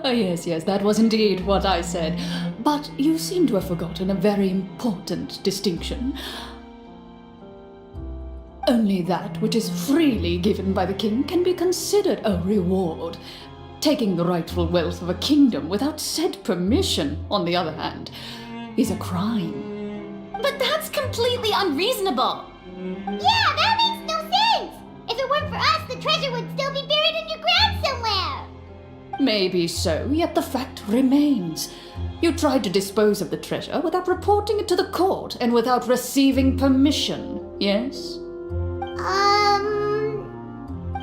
Yes, that was indeed what I said. But you seem to have forgotten a very important distinction. Only that which is freely given by the king can be considered a reward. Taking the rightful wealth of a kingdom without said permission, on the other hand, is a crime. But that's completely unreasonable. Yeah, that makes no sense! If it weren't for us, the treasure would still be buried underground somewhere! Maybe so, yet the fact remains. You tried to dispose of the treasure without reporting it to the court and without receiving permission, yes?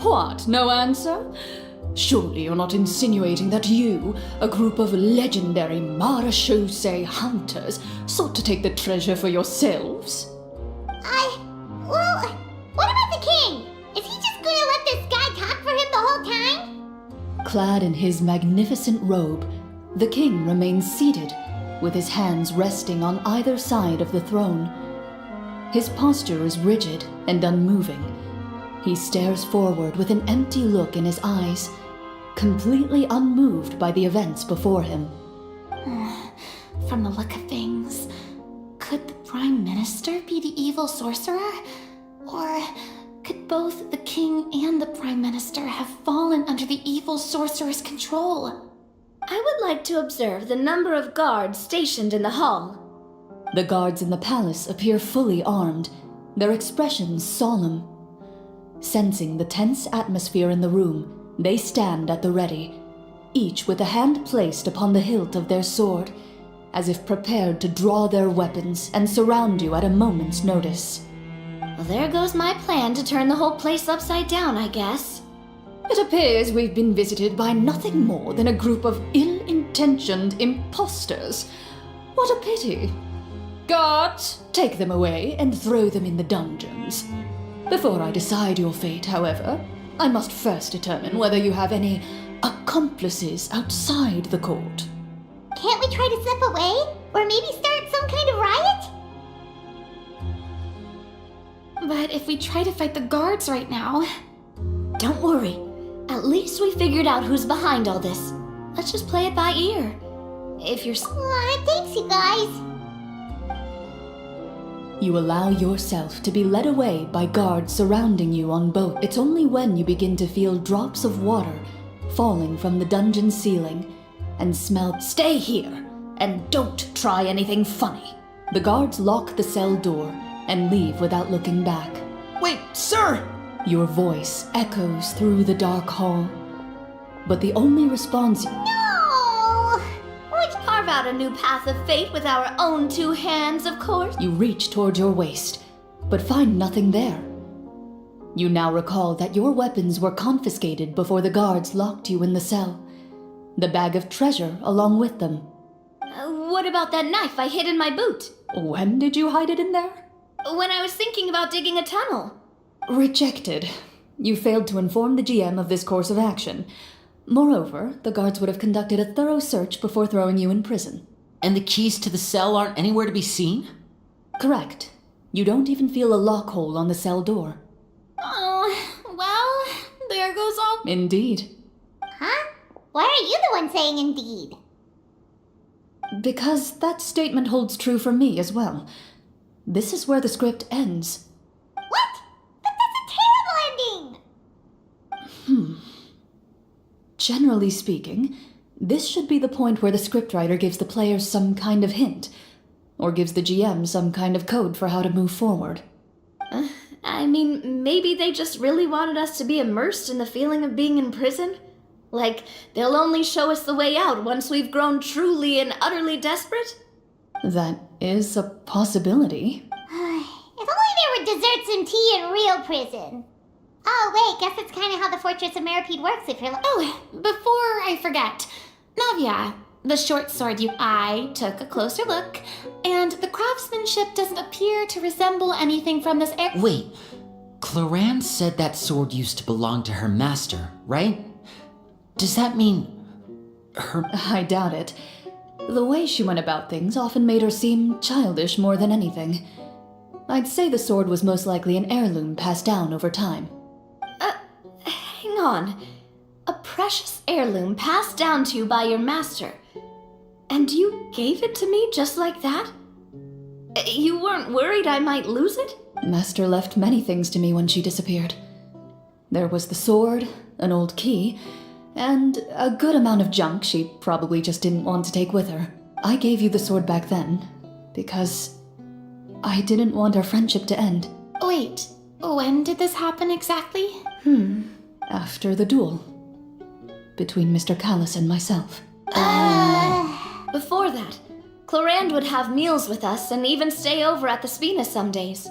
What, no answer? Surely you're not insinuating that you, a group of legendary Marechaussee hunters, sought to take the treasure for yourselves? Well, what about the king? Is he just gonna let this guy talk for him the whole time? Clad in his magnificent robe, the king remains seated, with his hands resting on either side of the throne. His posture is rigid and unmoving. He stares forward with an empty look in his eyes, completely unmoved by the events before him. From the look of things, could the Prime Minister be the evil sorcerer? Or could both the king and the Prime Minister have fallen under the evil sorcerer's control? I would like to observe the number of guards stationed in the hall. The guards in the palace appear fully armed, their expressions solemn. Sensing the tense atmosphere in the room, they stand at the ready, each with a hand placed upon the hilt of their sword, as if prepared to draw their weapons and surround you at a moment's notice. Well, there goes my plan to turn the whole place upside down, I guess. It appears we've been visited by nothing more than a group of ill-intentioned imposters. What a pity. Guards, take them away and throw them in the dungeons. Before I decide your fate, however, I must first determine whether you have any accomplices outside the court. Can't we try to slip away? Or maybe start some kind of riot? But if we try to fight the guards right now... Don't worry. At least we figured out who's behind all this. Let's just play it by ear. If you're... Aw, thanks, you guys. You allow yourself to be led away by guards surrounding you on both. It's only when you begin to feel drops of water falling from the dungeon ceiling and smell. Stay here, and don't try anything funny. The guards lock the cell door and leave without looking back. Wait, sir! Your voice echoes through the dark hall, but the only response. No! We'd carve out a new path of fate with our own two hands, of course. You reach toward your waist, but find nothing there. You now recall that your weapons were confiscated before the guards locked you in the cell. The bag of treasure along with them. What about that knife I hid in my boot? When did you hide it in there? When I was thinking about digging a tunnel. Rejected. You failed to inform the GM of this course of action. Moreover, the guards would have conducted a thorough search before throwing you in prison. And the keys to the cell aren't anywhere to be seen? Correct. You don't even feel a lock hole on the cell door. Oh, well, there goes all... Indeed. Huh? Why are you the one saying indeed? Because that statement holds true for me as well. This is where the script ends. What? But that's a terrible ending! Generally speaking, this should be the point where the scriptwriter gives the players some kind of hint, or gives the GM some kind of code for how to move forward. I mean, maybe they just really wanted us to be immersed in the feeling of being in prison? Like, they'll only show us the way out once we've grown truly and utterly desperate? That is a possibility. If only there were desserts and tea in real prison. Oh, wait, guess that's kind of how the Fortress of Meripede works if you're Oh, before I forget. Navia, the short sword I took a closer look, and the craftsmanship doesn't appear to resemble anything from this era. Wait, Cloran said that sword used to belong to her master, right? Does that mean her... I doubt it. The way she went about things often made her seem childish more than anything. I'd say the sword was most likely an heirloom passed down over time. Hang on. A precious heirloom passed down to you by your master. And you gave it to me just like that? You weren't worried I might lose it? Master left many things to me when she disappeared. There was the sword, an old key, and a good amount of junk she probably just didn't want to take with her. I gave you the sword back then, because I didn't want our friendship to end. Wait, when did this happen exactly? After the duel. Between Mr. Callis and myself. Before that, Clorand would have meals with us and even stay over at the Spina some days.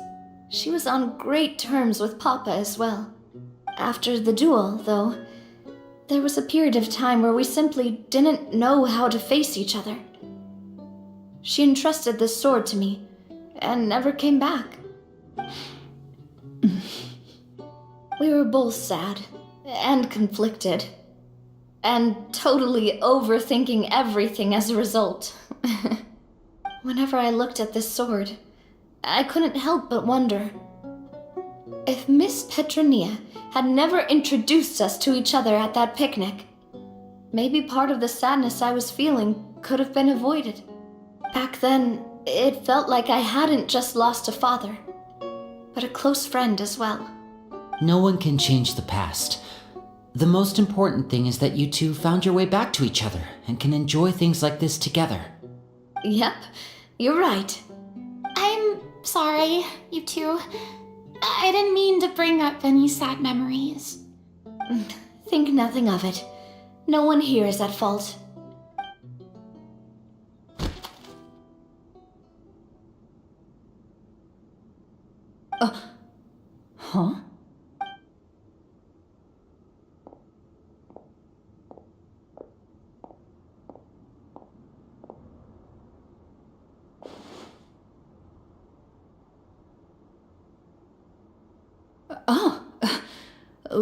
She was on great terms with Papa as well. After the duel, though, there was a period of time where we simply didn't know how to face each other. She entrusted this sword to me, and never came back. We were both sad, and conflicted, and totally overthinking everything as a result. Whenever I looked at this sword, I couldn't help but wonder if Miss Petronia had never introduced us to each other at that picnic. Maybe part of the sadness I was feeling could have been avoided. Back then, it felt like I hadn't just lost a father, but a close friend as well. No one can change the past. The most important thing is that you two found your way back to each other and can enjoy things like this together. Yep, you're right. I'm sorry, you two. I didn't mean to bring up any sad memories. Think nothing of it. No one here is at fault.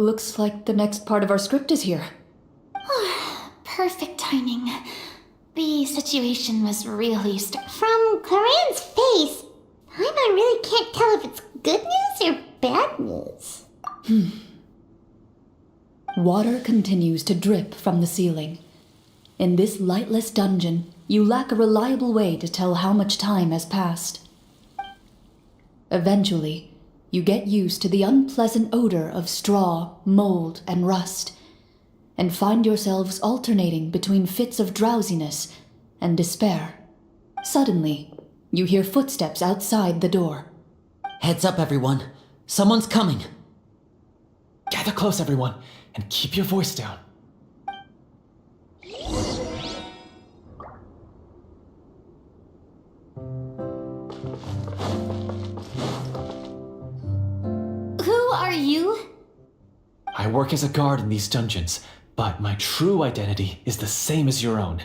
Looks like the next part of our script is here. Perfect timing. The situation was really From Corinne's face, I really can't tell if it's good news or bad news. Water continues to drip from the ceiling. In this lightless dungeon, you lack a reliable way to tell how much time has passed. Eventually, you get used to the unpleasant odor of straw, mold, and rust, and find yourselves alternating between fits of drowsiness and despair. Suddenly, you hear footsteps outside the door. Heads up, everyone. Someone's coming. Gather close, everyone, and keep your voice down. Who are you? I work as a guard in these dungeons, but my true identity is the same as your own.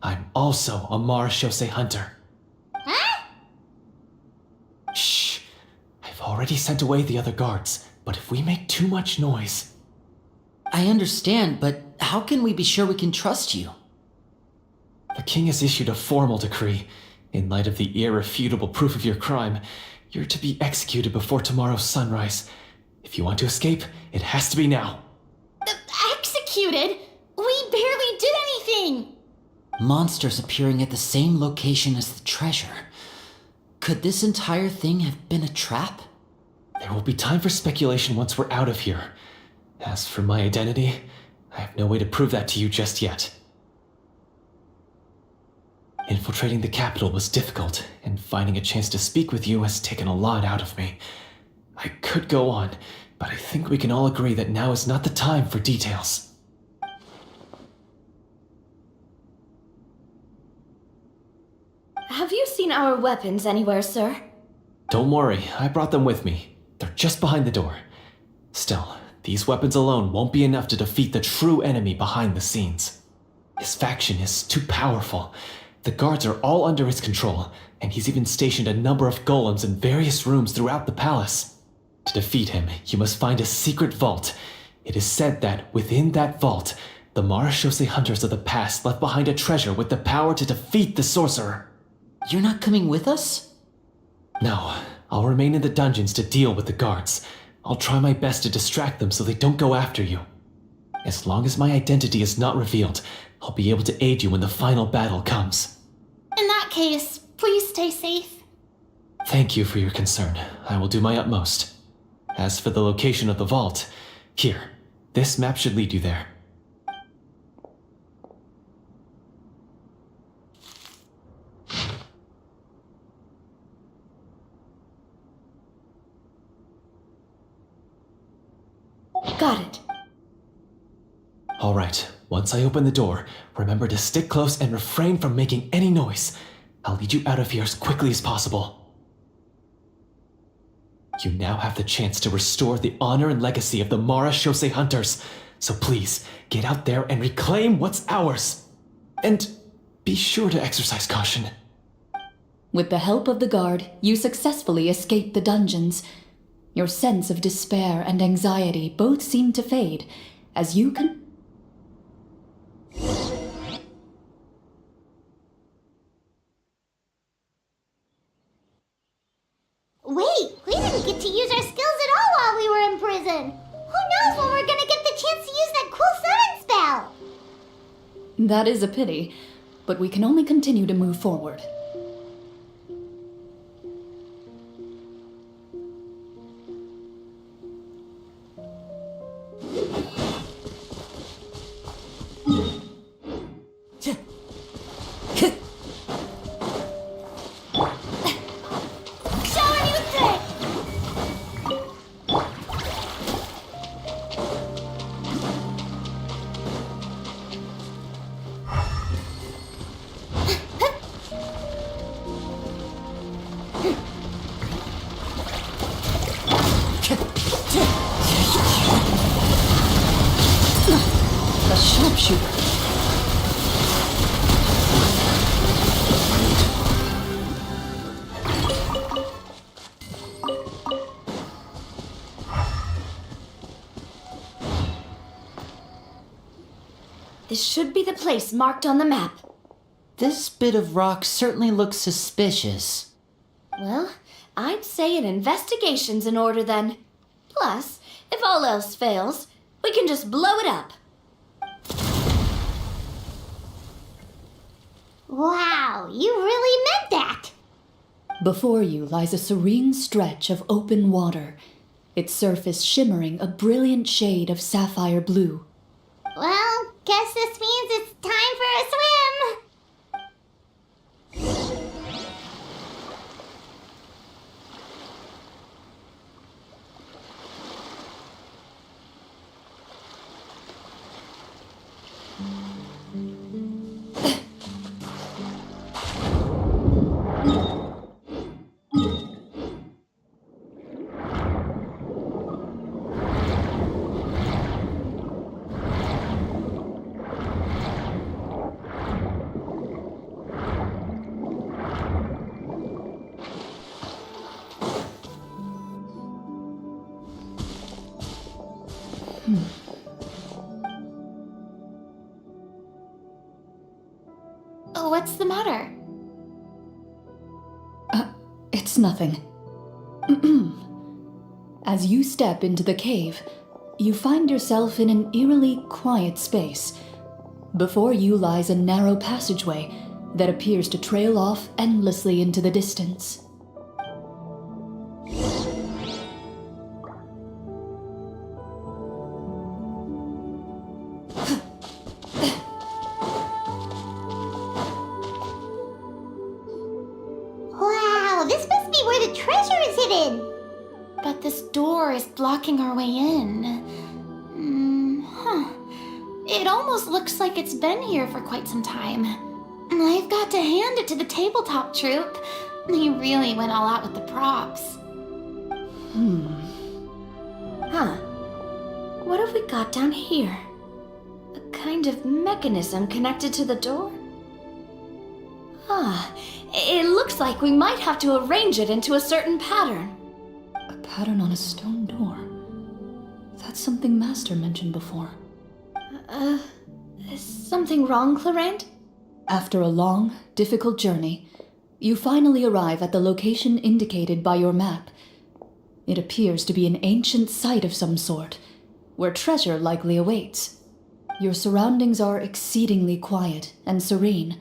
I'm also a marechaussee hunter. Huh? Shh! I've already sent away the other guards, but if we make too much noise... I understand, but how can we be sure we can trust you? The king has issued a formal decree. In light of the irrefutable proof of your crime, you're to be executed before tomorrow's sunrise. If you want to escape, it has to be now. Executed? We barely did anything! Monsters appearing at the same location as the treasure. Could this entire thing have been a trap? There will be time for speculation once we're out of here. As for my identity, I have no way to prove that to you just yet. Infiltrating the capital was difficult, and finding a chance to speak with you has taken a lot out of me. I could go on, but I think we can all agree that now is not the time for details. Have you seen our weapons anywhere, sir? Don't worry, I brought them with me. They're just behind the door. Still, these weapons alone won't be enough to defeat the true enemy behind the scenes. His faction is too powerful. The guards are all under his control, and he's even stationed a number of golems in various rooms throughout the palace. To defeat him, you must find a secret vault. It is said that within that vault, the marechaussee hunters of the past left behind a treasure with the power to defeat the sorcerer. You're not coming with us? No, I'll remain in the dungeons to deal with the guards. I'll try my best to distract them so they don't go after you. As long as my identity is not revealed, I'll be able to aid you when the final battle comes. In that case, please stay safe. Thank you for your concern. I will do my utmost. As for the location of the vault, here, this map should lead you there. Got it. All right, once I open the door, remember to stick close and refrain from making any noise. I'll lead you out of here as quickly as possible. You now have the chance to restore the honor and legacy of the marechaussee hunters. So please, get out there and reclaim what's ours. And be sure to exercise caution. With the help of the guard, you successfully escape the dungeons. Your sense of despair and anxiety both seem to fade as you can... Wait, we didn't get to use our skills at all while we were in prison. Who knows when we're gonna get the chance to use that cool summon spell? That is a pity, but we can only continue to move forward. The sharpshooter. This should be the place marked on the map. This bit of rock certainly looks suspicious. Well, I'd say an investigation's in order then. Plus, if all else fails, we can just blow it up. Wow, you really meant that! Before you lies a serene stretch of open water, its surface shimmering a brilliant shade of sapphire blue. Well, guess this means it's time for a swim! What's the matter? It's nothing. As you step into the cave, you find yourself in an eerily quiet space. Before you lies a narrow passageway that appears to trail off endlessly into the distance. Wow, this must be where the treasure is hidden! But this door is blocking our way in. It almost looks like it's been here for quite some time. I've got to hand it to the tabletop troupe. They really went all out with the props. Huh. What have we got down here? A kind of mechanism connected to the door? It looks like we might have to arrange it into a certain pattern. A pattern on a stone door. That's something Master mentioned before. Is something wrong, Clarant? After a long, difficult journey, you finally arrive at the location indicated by your map. It appears to be an ancient site of some sort, where treasure likely awaits. Your surroundings are exceedingly quiet and serene,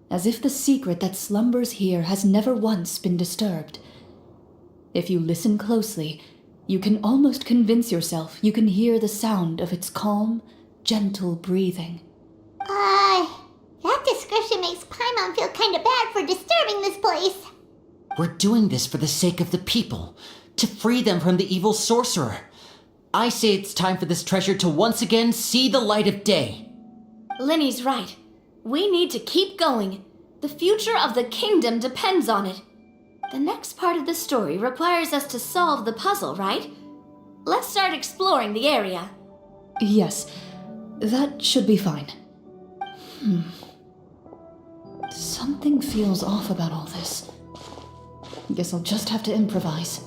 as if the secret that slumbers here has never once been disturbed. If you listen closely, you can almost convince yourself you can hear the sound of its calm, gentle breathing. That description makes Paimon feel kinda bad for disturbing this place. We're doing this for the sake of the people, to free them from the evil sorcerer. I say it's time for this treasure to once again see the light of day. Linny's right. We need to keep going. The future of the kingdom depends on it. The next part of the story requires us to solve the puzzle, right? Let's start exploring the area. Yes, that should be fine. Something feels off about all this. Guess I'll just have to improvise.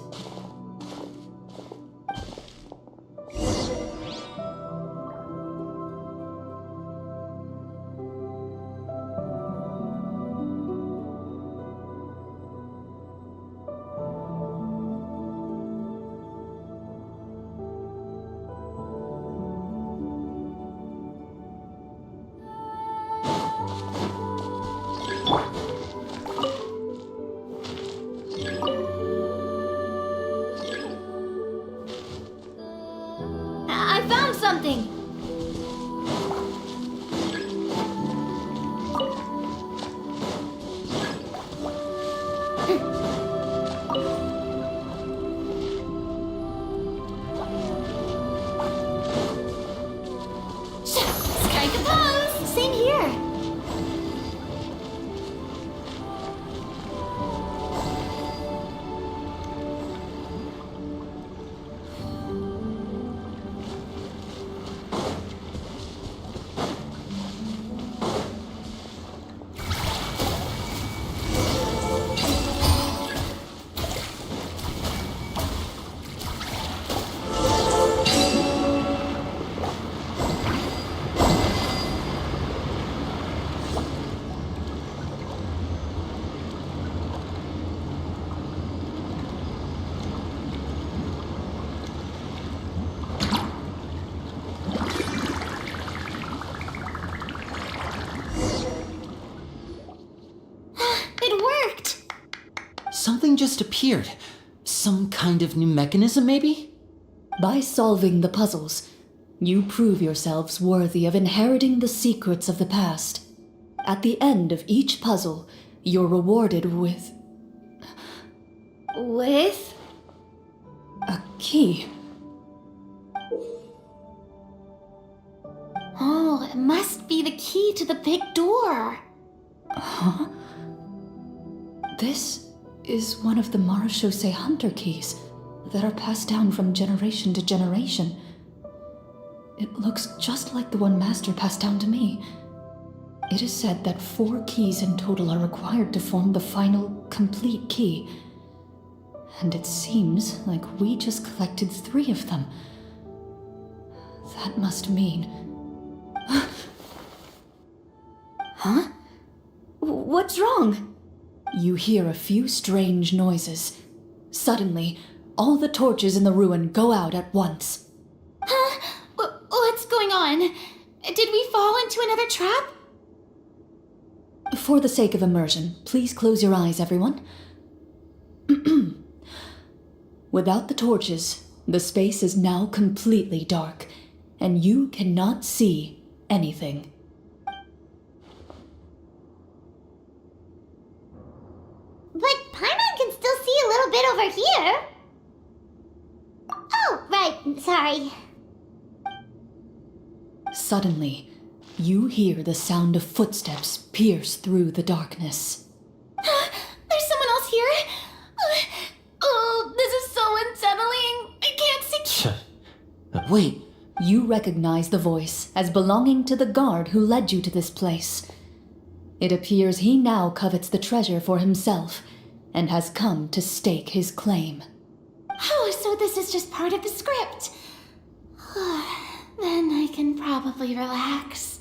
just appeared. Some kind of new mechanism, maybe? By solving the puzzles, you prove yourselves worthy of inheriting the secrets of the past. At the end of each puzzle, you're rewarded with With? a key. Oh, it must be the key to the big door. This is one of the Marechaussee Hunter keys that are passed down from generation to generation. It looks just like the one Master passed down to me. It is said that 4 keys in total are required to form the final, complete key. And it seems like we just collected 3 of them. That must mean... Huh? What's wrong? You hear a few strange noises. Suddenly, all the torches in the ruin go out at once. Huh? What's going on? Did we fall into another trap? For the sake of immersion, please close your eyes, everyone. Without the torches, the space is now completely dark, and you cannot see anything. But Paimon can still see a little bit over here. Oh, right, sorry. Suddenly, you hear the sound of footsteps pierce through the darkness. There's someone else here. Oh, this is so unsettling. I can't see. Wait, You recognize the voice as belonging to the guard who led you to this place. It appears he now covets the treasure for himself and has come to stake his claim. Oh, so this is just part of the script. Then I can probably relax.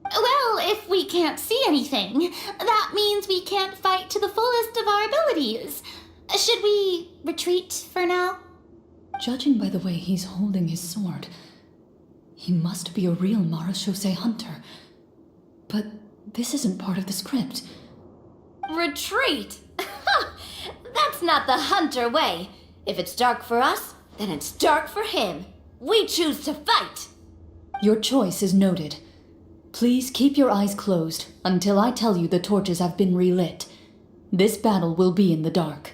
Well, if we can't see anything, that means we can't fight to the fullest of our abilities. Should we retreat for now? Judging by the way he's holding his sword, he must be a real Marechaussee hunter. But this isn't part of the script. Retreat? That's not the hunter way. If it's dark for us, then it's dark for him. We choose to fight. Your choice is noted. Please keep your eyes closed until I tell you the torches have been relit. This battle will be in the dark.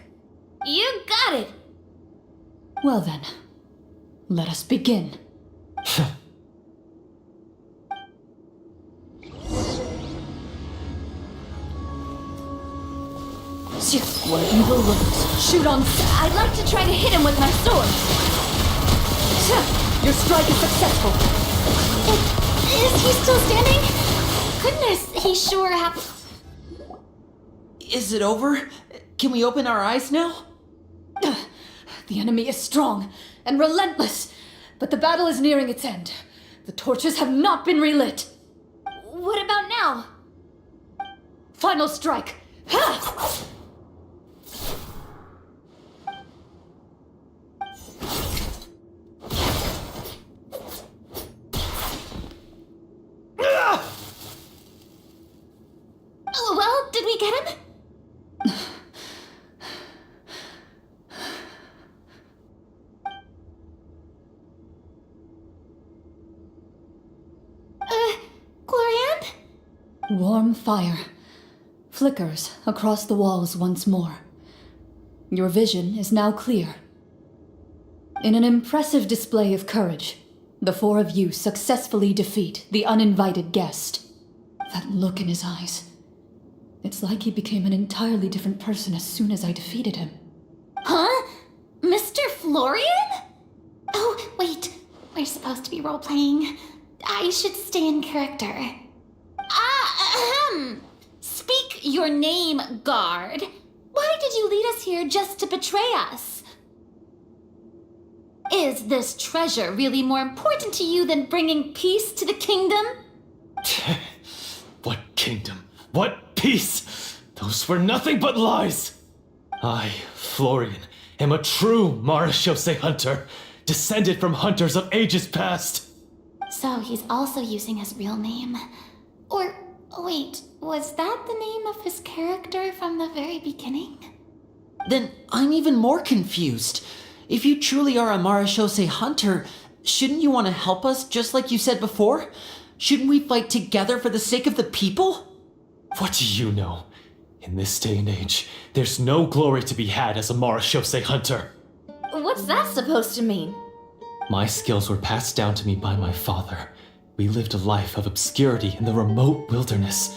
You got it. Well then, let us begin. Where evil lurks, shoot on sight. I'd like to try to hit him with my sword. Your strike is successful. Is he still standing? Goodness, he sure is it over? Can we open our eyes now? The enemy is strong and relentless, but the battle is nearing its end. The torches have not been relit. What about now? Final strike. Ha! Oh, well, did we get him? Glorian? Warm fire flickers across the walls once more. Your vision is now clear. In an impressive display of courage, the 4 of you successfully defeat the uninvited guest. That look in his eyes. It's like he became an entirely different person as soon as I defeated him. Huh? Mr. Florian? Oh, wait. We're supposed to be role-playing. I should stay in character. Speak your name, guard. Why did you lead us here just to betray us? Is this treasure really more important to you than bringing peace to the kingdom? What kingdom? What peace? Those were nothing but lies! I, Florian, am a true Marechaussee hunter, descended from hunters of ages past. So he's also using his real name. Or, wait, was that the name of his character from the very beginning? Then I'm even more confused. If you truly are a Marashose hunter, shouldn't you want to help us just like you said before? Shouldn't we fight together for the sake of the people? What do you know? In this day and age, there's no glory to be had as a Marashose hunter. What's that supposed to mean? My skills were passed down to me by my father. We lived a life of obscurity in the remote wilderness.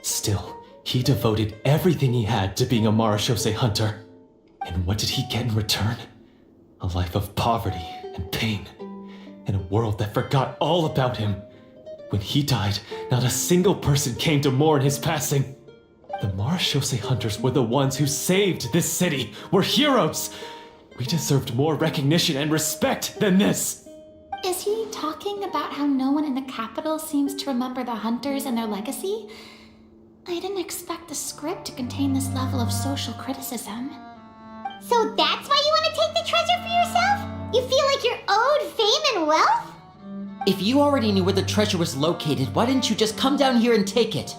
Still, he devoted everything he had to being a Marashose hunter. And what did he get in return? A life of poverty and pain. In a world that forgot all about him. When he died, not a single person came to mourn his passing. The Marashose hunters were the ones who saved this city. We're heroes. We deserved more recognition and respect than this. Is he talking about how no one in the capital seems to remember the hunters and their legacy? I didn't expect the script to contain this level of social criticism. So that's why you want to take the treasure for yourself? You feel like you're owed fame and wealth? If you already knew where the treasure was located, why didn't you just come down here and take it?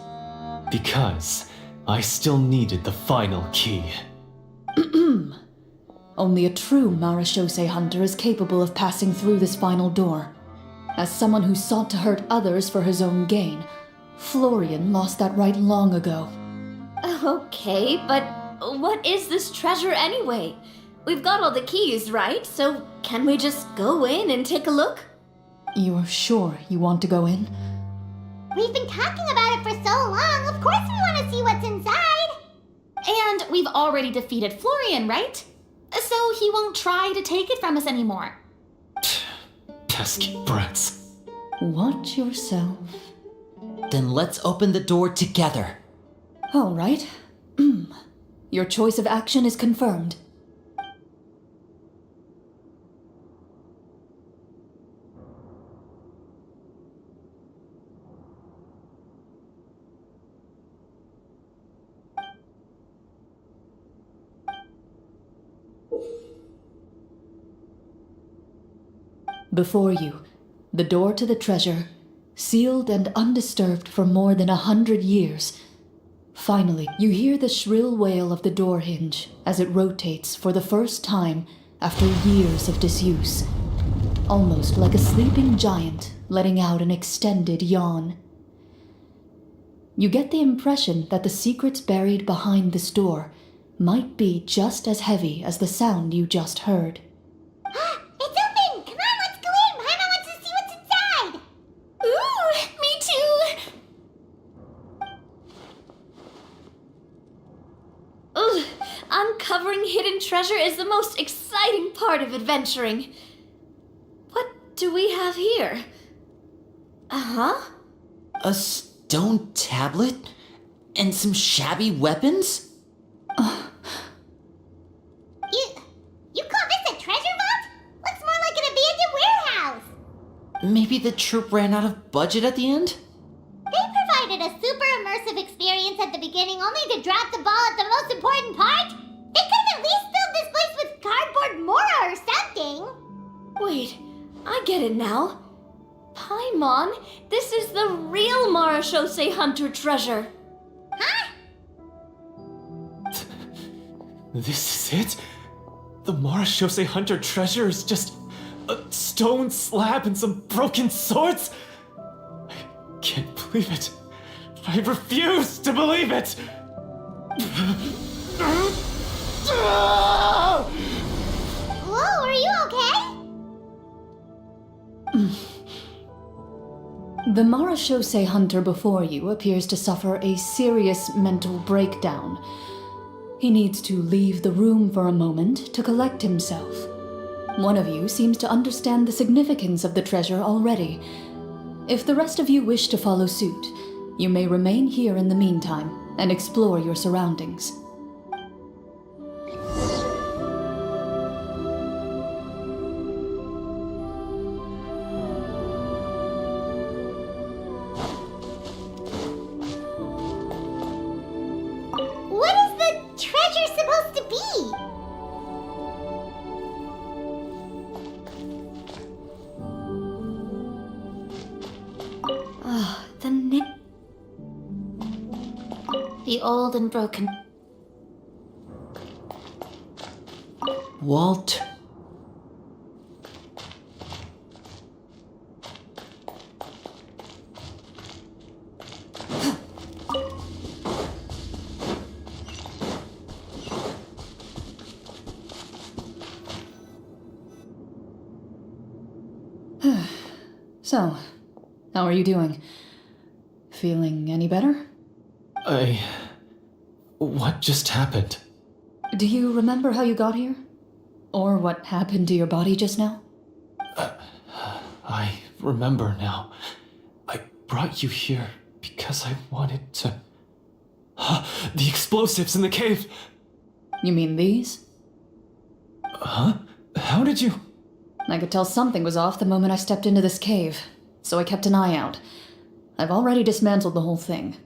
Because I still needed the final key. Only a true Marashose hunter is capable of passing through this final door. As someone who sought to hurt others for his own gain, Florian lost that right long ago. Okay, but what is this treasure anyway? We've got all the keys, right? So can we just go in and take a look? You're sure you want to go in? We've been talking about it for so long, of course we want to see what's inside! And we've already defeated Florian, right? So he won't try to take it from us anymore. Pesky brats. Watch yourself. Then let's open the door together. All right. Your choice of action is confirmed. Before you, the door to the treasure, sealed and undisturbed for more than 100 years. Finally, you hear the shrill wail of the door hinge as it rotates for the first time after years of disuse. Almost like a sleeping giant letting out an extended yawn. You get the impression that the secrets buried behind this door might be just as heavy as the sound you just heard. It's open! Come on, let's go in! Paimon wants to see what's inside! Ooh, me too! Ugh, uncovering hidden treasure is the most exciting part of adventuring. What do we have here? Uh-huh. A stone tablet? And some shabby weapons? You call this a treasure vault? Looks more like an abandoned warehouse! Maybe the troop ran out of budget at the end? They provided a super immersive experience at the beginning only to drop the ball at the most important part? They could have at least filled this place with cardboard mora or something! Wait, I get it now. Paimon, this is the real Marashose hunter treasure. Huh? This is it? The Marashose hunter treasure is just a stone slab and some broken swords? I can't believe it. I refuse to believe it! Whoa, are you okay? The Marashose hunter before you appears to suffer a serious mental breakdown. He needs to leave the room for a moment to collect himself. One of you seems to understand the significance of the treasure already. If the rest of you wish to follow suit, you may remain here in the meantime and explore your surroundings. What is the treasure supposed to be? The old and broken. Walt. So, how are you doing? Feeling any better? What just happened? Do you remember how you got here? Or what happened to your body just now? I remember now. I brought you here because I wanted to... The explosives in the cave! You mean these? Huh? How did you... I could tell something was off the moment I stepped into this cave, so I kept an eye out. I've already dismantled the whole thing.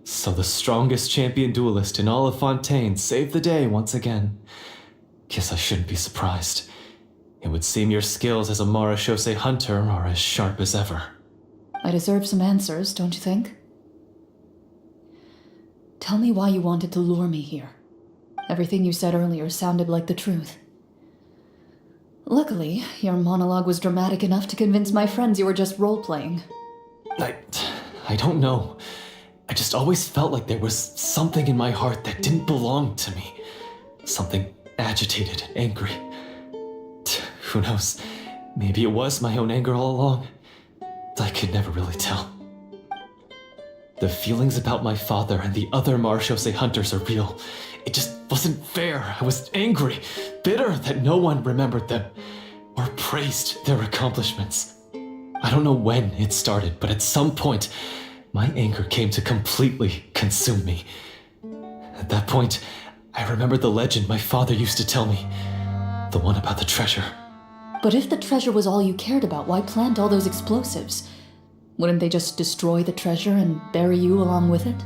So the strongest champion duelist in all of Fontaine saved the day once again. Guess I shouldn't be surprised. It would seem your skills as a Marechaussee hunter are as sharp as ever. I deserve some answers, don't you think? Tell me why you wanted to lure me here. Everything you said earlier sounded like the truth. Luckily, your monologue was dramatic enough to convince my friends you were just role-playing. I don't know. I just always felt like there was something in my heart that didn't belong to me. Something agitated and angry. Who knows? Maybe it was my own anger all along. I could never really tell. The feelings about my father and the other Marechaussee hunters are real. It just wasn't fair. I was angry, bitter that no one remembered them or praised their accomplishments. I don't know when it started, but at some point, my anger came to completely consume me. At that point, I remembered the legend my father used to tell me. The one about the treasure. But if the treasure was all you cared about, why plant all those explosives? Wouldn't they just destroy the treasure and bury you along with it?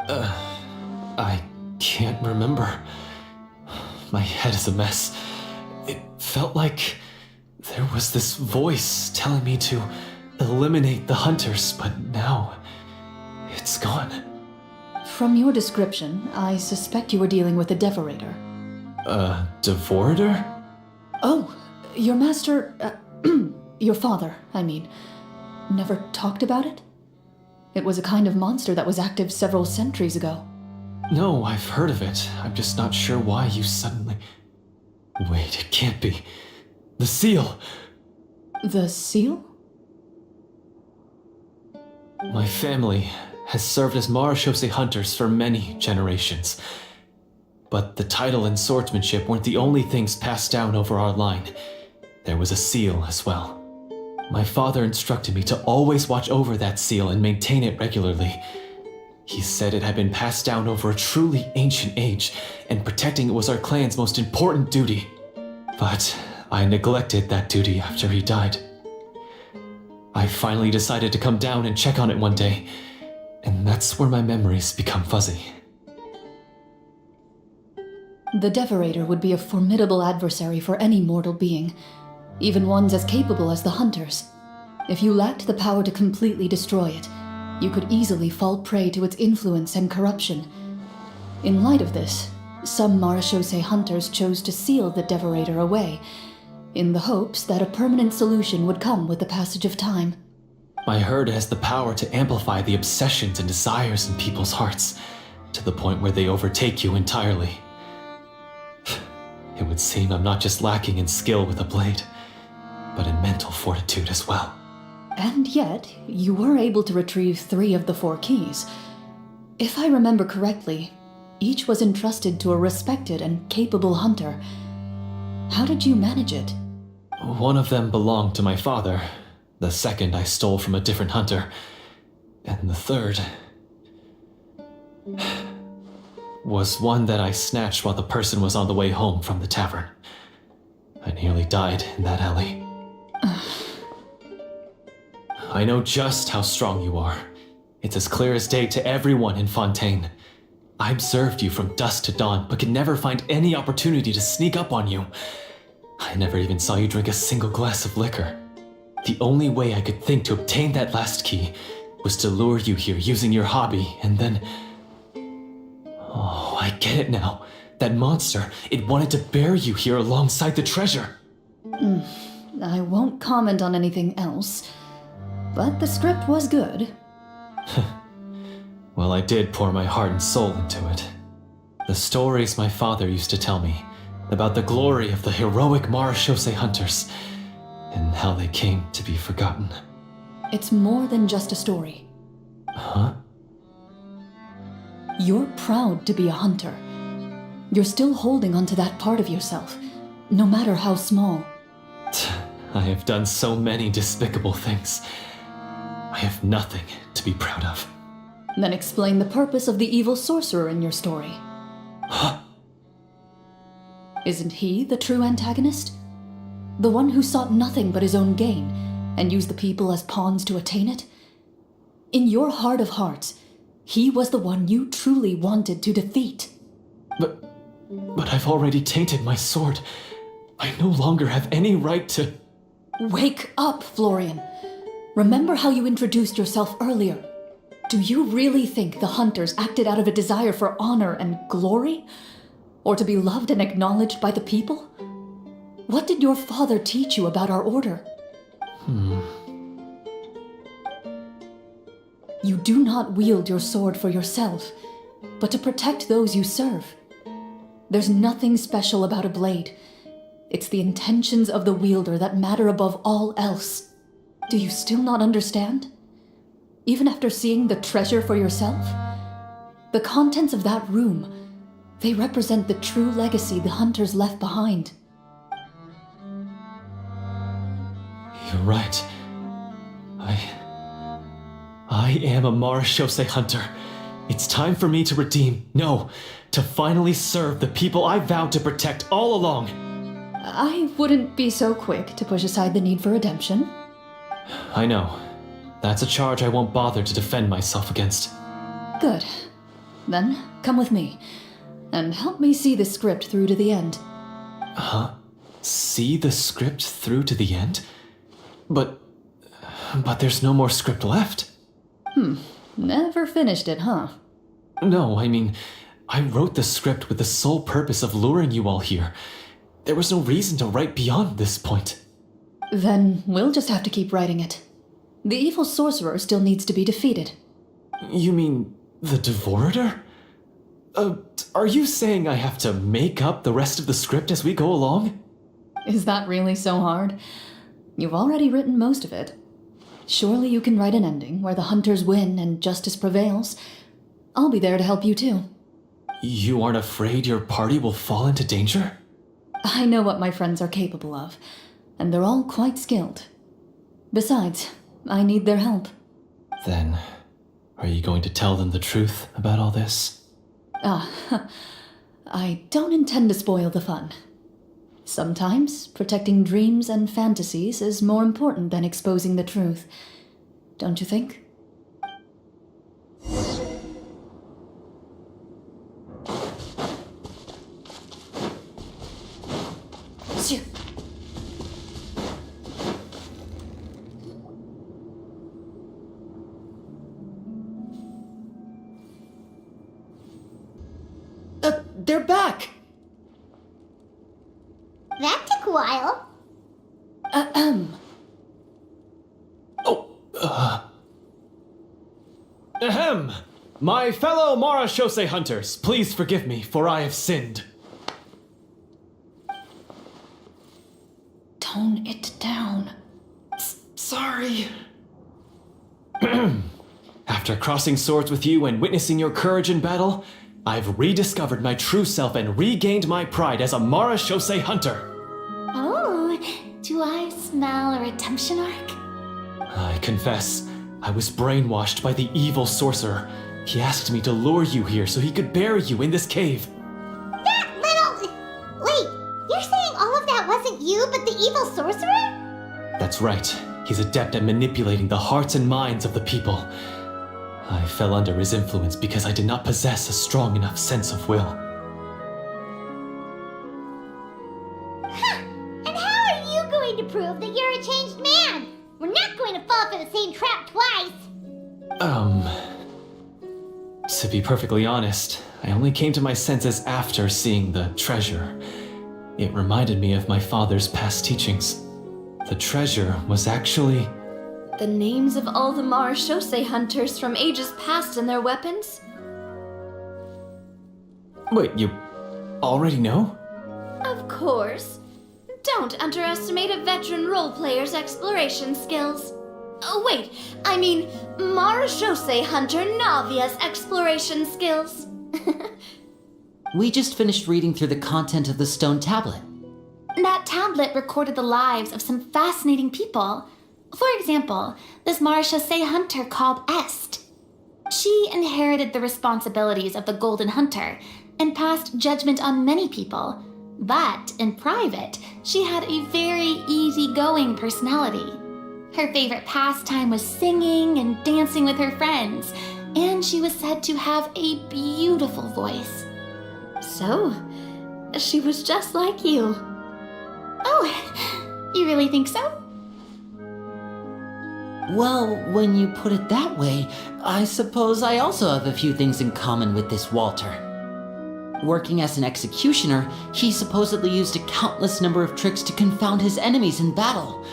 I can't remember. My head is a mess. It felt like there was this voice telling me to eliminate the hunters, but now it's gone. From your description, I suspect you were dealing with a Devorator. Devorator? Oh, your master, your father, I mean, never talked about it? It was a kind of monster that was active several centuries ago. No, I've heard of it. I'm just not sure why you suddenly... Wait, it can't be. The seal! The seal? My family has served as Marechaussee hunters for many generations. But the title and swordsmanship weren't the only things passed down over our line. There was a seal as well. My father instructed me to always watch over that seal and maintain it regularly. He said it had been passed down over a truly ancient age, and protecting it was our clan's most important duty. But I neglected that duty after he died. I finally decided to come down and check on it one day, and that's where my memories become fuzzy. The Devorator would be a formidable adversary for any mortal being, even ones as capable as the Hunters. If you lacked the power to completely destroy it, you could easily fall prey to its influence and corruption. In light of this, some Marechaussee hunters chose to seal the Devorator away, in the hopes that a permanent solution would come with the passage of time. I heard it has the power to amplify the obsessions and desires in people's hearts, to the point where they overtake you entirely. It would seem I'm not just lacking in skill with a blade, but in mental fortitude as well. And yet, you were able to retrieve 3 of the 4 keys. If I remember correctly, each was entrusted to a respected and capable hunter. How did you manage it? One of them belonged to my father. The second I stole from a different hunter. And the third... was one that I snatched while the person was on the way home from the tavern. I nearly died in that alley. I know just how strong you are. It's as clear as day to everyone in Fontaine. I observed you from dusk to dawn, but could never find any opportunity to sneak up on you. I never even saw you drink a single glass of liquor. The only way I could think to obtain that last key was to lure you here using your hobby, and then... Oh, I get it now. That monster, it wanted to bury you here alongside the treasure. I won't comment on anything else, but the script was good. Well, I did pour my heart and soul into it. The stories my father used to tell me about the glory of the heroic Marachose hunters and how they came to be forgotten. It's more than just a story. Huh? You're proud to be a hunter. You're still holding onto that part of yourself, no matter how small. I have done so many despicable things. I have nothing to be proud of. Then explain the purpose of the evil sorcerer in your story. Huh? Isn't he the true antagonist? The one who sought nothing but his own gain, and used the people as pawns to attain it? In your heart of hearts, he was the one you truly wanted to defeat. But I've already tainted my sword. I no longer have any right to... Wake up, Florian. Remember how you introduced yourself earlier. Do you really think the hunters acted out of a desire for honor and glory? Or to be loved and acknowledged by the people? What did your father teach you about our order? You do not wield your sword for yourself, but to protect those you serve. There's nothing special about a blade. It's the intentions of the wielder that matter above all else. Do you still not understand? Even after seeing the treasure for yourself? The contents of that room, they represent the true legacy the hunters left behind. You're right. I am a Marachose hunter. It's time for me to redeem, no, to finally serve the people I vowed to protect all along. I wouldn't be so quick to push aside the need for redemption. I know. That's a charge I won't bother to defend myself against. Good. Then, come with me, and help me see the script through to the end. Huh? See the script through to the end? But there's no more script left. Never finished it, huh? No, I mean, I wrote the script with the sole purpose of luring you all here. There was no reason to write beyond this point. Then we'll just have to keep writing it. The evil sorcerer still needs to be defeated. You mean the Devorator? Are you saying I have to make up the rest of the script as we go along? Is that really so hard? You've already written most of it. Surely you can write an ending where the hunters win and justice prevails. I'll be there to help you too. You aren't afraid your party will fall into danger? I know what my friends are capable of, and they're all quite skilled. Besides, I need their help. Then, are you going to tell them the truth about all this? I don't intend to spoil the fun. Sometimes protecting dreams and fantasies is more important than exposing the truth. Don't you think? They're back! That took a while. Ahem! My fellow Marachose hunters, please forgive me, for I have sinned. Tone it down. Sorry. After crossing swords with you and witnessing your courage in battle, I've rediscovered my true self and regained my pride as a Marachose hunter. Oh, do I smell a redemption arc? I confess, I was brainwashed by the evil sorcerer. He asked me to lure you here so he could bury you in this cave. That little... Wait, you're saying all of that wasn't you, but the evil sorcerer? That's right. He's adept at manipulating the hearts and minds of the people. I fell under his influence because I did not possess a strong enough sense of will. And how are you going to prove that you're a changed man? We're not going to fall for the same trap twice. To be perfectly honest, I only came to my senses after seeing the treasure. It reminded me of my father's past teachings. The treasure was actually... The names of all the Marashose hunters from ages past and their weapons? Wait, you already know? Of course. Don't underestimate a veteran role player's exploration skills. Oh, wait, I mean Marashose hunter Navia's exploration skills. We just finished reading through the content of the stone tablet. That tablet recorded the lives of some fascinating people. For example, this Marashase hunter called Est. She inherited the responsibilities of the Golden Hunter and passed judgment on many people. But in private, she had a very easygoing personality. Her favorite pastime was singing and dancing with her friends, and she was said to have a beautiful voice. So, she was just like you. Oh, you really think so? Well, when you put it that way, I suppose I also have a few things in common with this Walter. Working as an executioner, he supposedly used a countless number of tricks to confound his enemies in battle.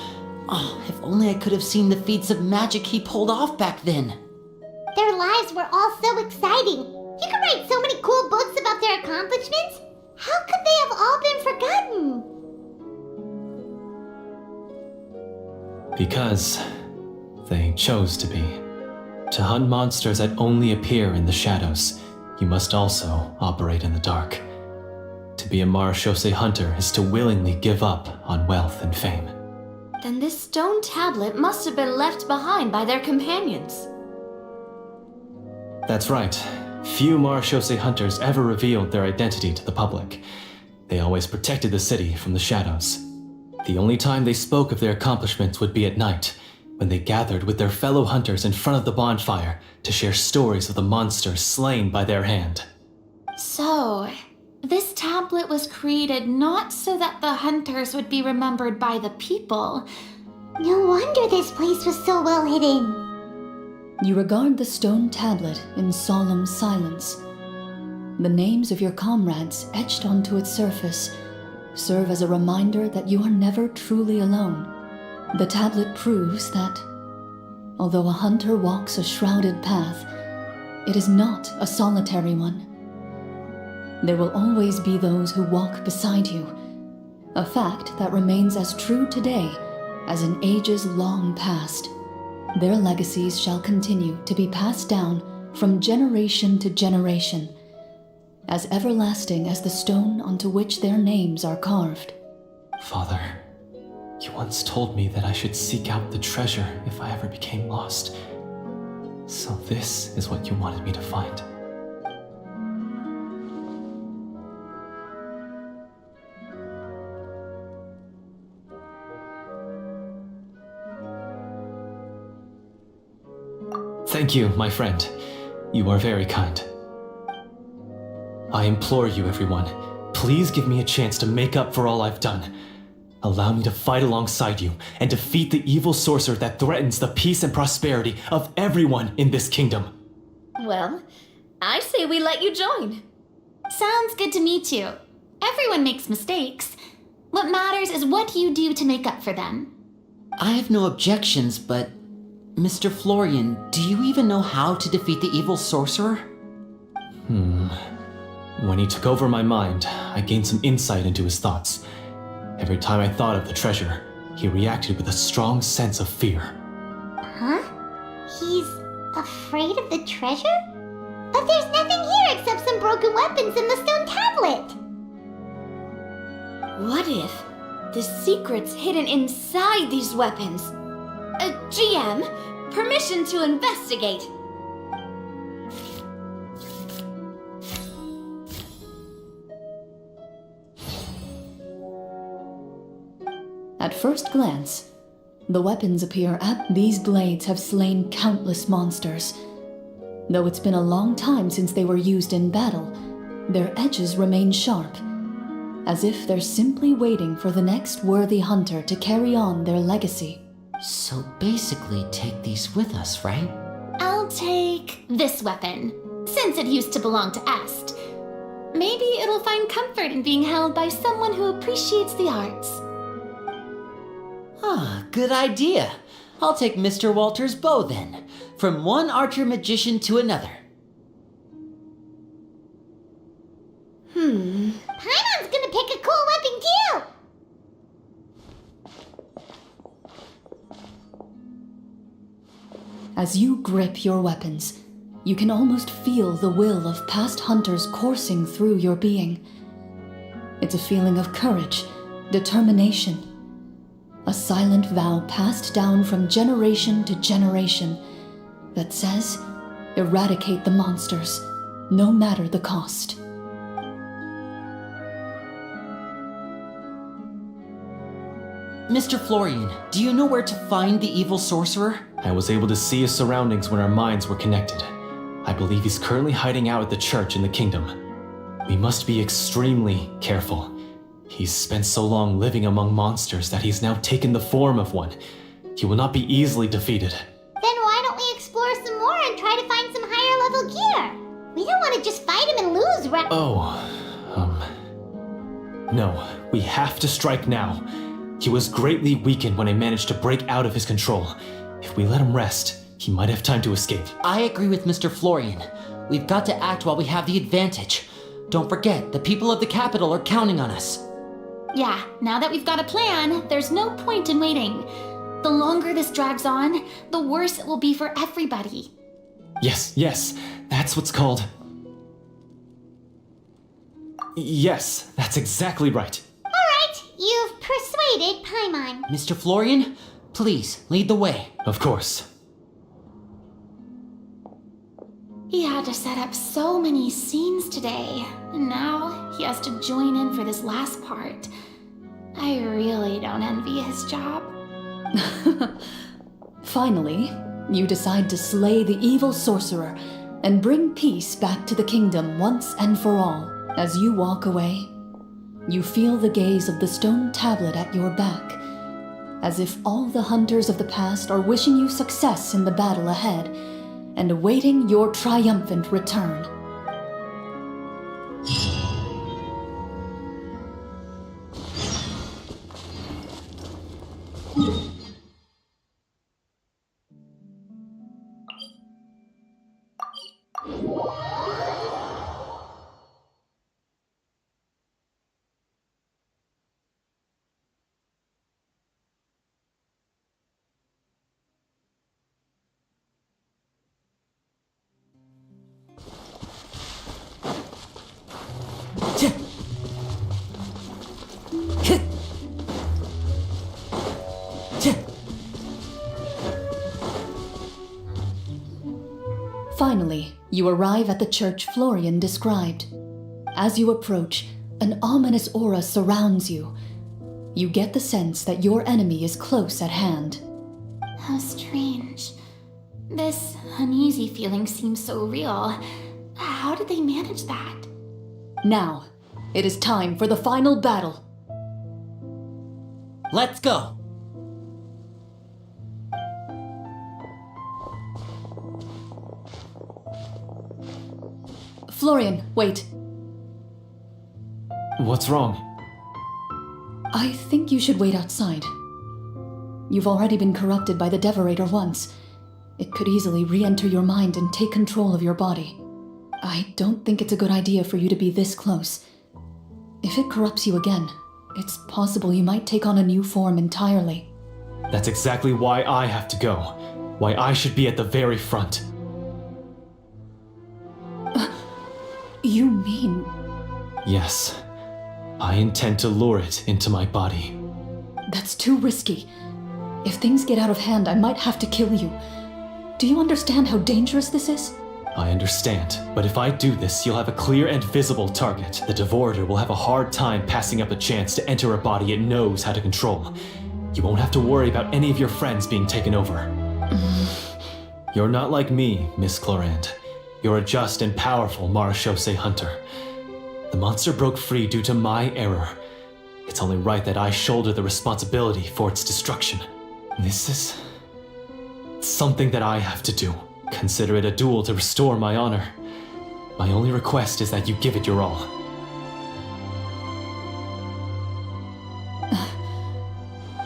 Oh, if only I could have seen the feats of magic he pulled off back then. Their lives were all so exciting. You could write so many cool books about their accomplishments. How could they have all been forgotten? Because they chose to be. To hunt monsters that only appear in the shadows, you must also operate in the dark. To be a Marashose hunter is to willingly give up on wealth and fame. Then this stone tablet must have been left behind by their companions. That's right. Few Marashose hunters ever revealed their identity to the public. They always protected the city from the shadows. The only time they spoke of their accomplishments would be at night, when they gathered with their fellow hunters in front of the bonfire to share stories of the monsters slain by their hand. So, this tablet was created not so that the hunters would be remembered by the people. No wonder this place was so well hidden. You regard the stone tablet in solemn silence. The names of your comrades etched onto its surface serve as a reminder that you are never truly alone. The tablet proves that, although a hunter walks a shrouded path, it is not a solitary one. There will always be those who walk beside you, a fact that remains as true today as in ages long past. Their legacies shall continue to be passed down from generation to generation, as everlasting as the stone onto which their names are carved. Father, you once told me that I should seek out the treasure if I ever became lost. So this is what you wanted me to find. Thank you, my friend. You are very kind. I implore you, everyone, please give me a chance to make up for all I've done. Allow me to fight alongside you and defeat the evil sorcerer that threatens the peace and prosperity of everyone in this kingdom. Well, I say we let you join. Sounds good to me too. Everyone makes mistakes. What matters is what you do to make up for them. I have no objections, but Mr. Florian, do you even know how to defeat the evil sorcerer? When he took over my mind, I gained some insight into his thoughts. Every time I thought of the treasure, he reacted with a strong sense of fear. Huh? He's afraid of the treasure? But there's nothing here except some broken weapons and the stone tablet. What if the secret's hidden inside these weapons? GM, permission to investigate. At first glance, the weapons appear these blades have slain countless monsters. Though it's been a long time since they were used in battle, their edges remain sharp, as if they're simply waiting for the next worthy hunter to carry on their legacy. So basically take these with us, right? I'll take this weapon. since it used to belong to Est. Maybe it'll find comfort in being held by someone who appreciates the arts. Ah, good idea. I'll take Mr. Walter's bow then, from one archer magician to another. Paimon's gonna pick a cool weapon too! As you grip your weapons, you can almost feel the will of past hunters coursing through your being. It's a feeling of courage, determination, a silent vow passed down from generation to generation that says, eradicate the monsters, no matter the cost. Mr. Florian, do you know where to find the evil sorcerer? I was able to see his surroundings when our minds were connected. I believe he's currently hiding out at the church in the kingdom. We must be extremely careful. He's spent so long living among monsters that he's now taken the form of one. He will not be easily defeated. Then why don't we explore some more and try to find some higher level gear? We don't want to just fight him and lose, right? No, we have to strike now. He was greatly weakened when I managed to break out of his control. If we let him rest, he might have time to escape. I agree with Mr. Florian. We've got to act while we have the advantage. Don't forget, the people of the capital are counting on us. Yeah, now that we've got a plan, there's no point in waiting. The longer this drags on, the worse it will be for everybody. Yes, that's what's called... Yes, that's exactly right. Alright, you've persuaded Paimon. Mr. Florian, please, lead the way. Of course. He had to set up so many scenes today, and now he has to join in for this last part. I really don't envy his job. Finally, you decide to slay the evil sorcerer and bring peace back to the kingdom once and for all. As you walk away, you feel the gaze of the stone tablet at your back, as if all the hunters of the past are wishing you success in the battle ahead and awaiting your triumphant return. Finally, you arrive at the church Florian described. As you approach, an ominous aura surrounds you. You get the sense that your enemy is close at hand. How strange. This uneasy feeling seems so real. How did they manage that? Now, it is time for the final battle. Let's go! Florian, wait. What's wrong? I think you should wait outside. You've already been corrupted by the Devorator once. It could easily re-enter your mind and take control of your body. I don't think it's a good idea for you to be this close. If it corrupts you again, it's possible you might take on a new form entirely. That's exactly why I have to go. Why I should be at the very front. You mean... Yes. I intend to lure it into my body. That's too risky. If things get out of hand, I might have to kill you. Do you understand how dangerous this is? I understand, but if I do this, you'll have a clear and visible target. The Devorator will have a hard time passing up a chance to enter a body it knows how to control. You won't have to worry about any of your friends being taken over. You're not like me, Miss Clorand. You're a just and powerful Marechaussee hunter. The monster broke free due to my error. It's only right that I shoulder the responsibility for its destruction. This is something that I have to do. Consider it a duel to restore my honor. My only request is that you give it your all.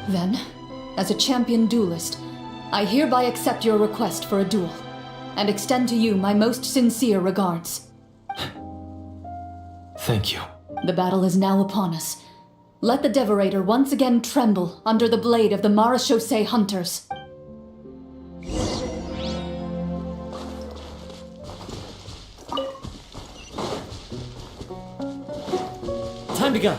Then, as a champion duelist, I hereby accept your request for a duel, and extend to you my most sincere regards. Thank you. The battle is now upon us. Let the Devorator once again tremble under the blade of the Marechaussee hunters. Time to go.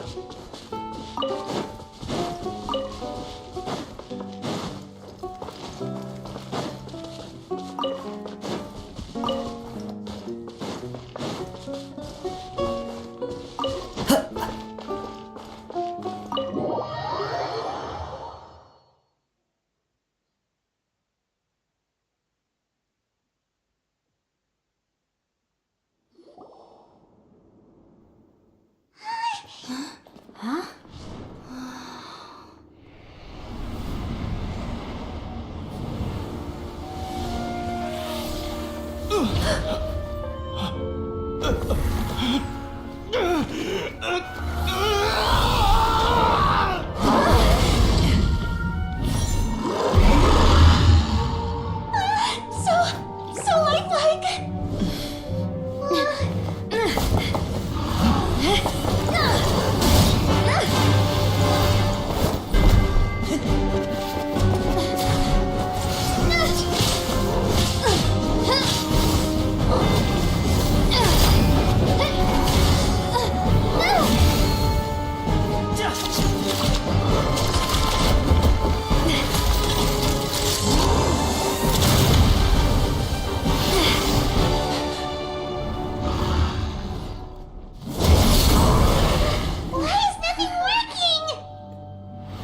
So lifelike.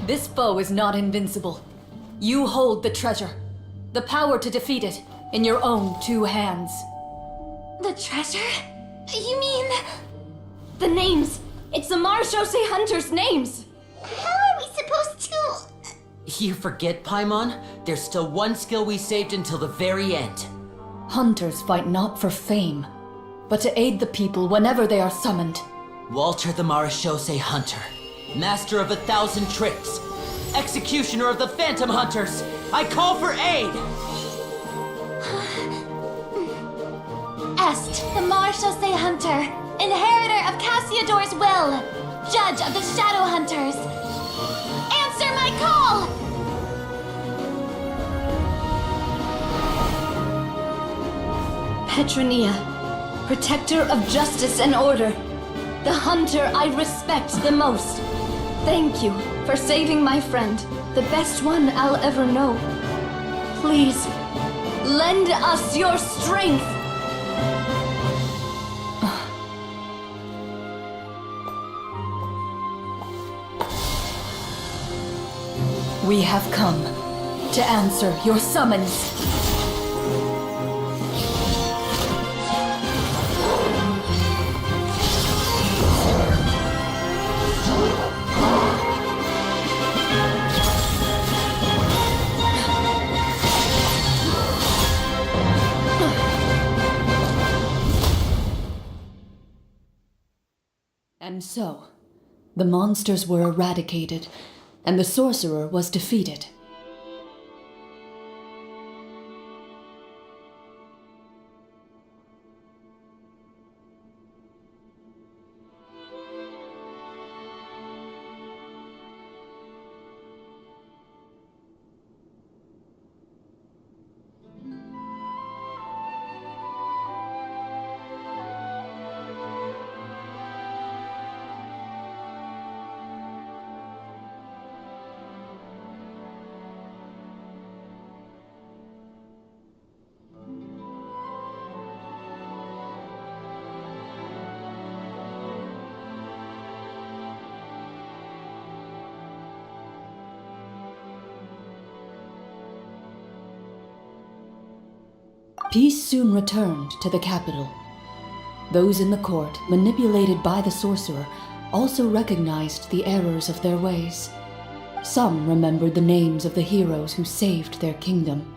This foe is not invincible. You hold the treasure, the power to defeat it, in your own 2 hands. The treasure? You mean... The names! It's the Marechaussee hunters' names! How are we supposed to... You forget, Paimon? There's still one skill we saved until the very end. Hunters fight not for fame, but to aid the people whenever they are summoned. Walter the Marechaussee Hunter, master of 1,000 tricks, executioner of the Phantom Hunters, I call for aid! Est, the Marechaussee Hunter, inheritor of Cassiodor's will, judge of the Shadow Hunters. Answer my call! Petronia, protector of justice and order. The hunter I respect the most. Thank you for saving my friend, the best one I'll ever know. Please, lend us your strength. We have come to answer your summons. And so, the monsters were eradicated, and the sorcerer was defeated. Peace soon returned to the capital. Those in the court, manipulated by the sorcerer, also recognized the errors of their ways. Some remembered the names of the heroes who saved their kingdom,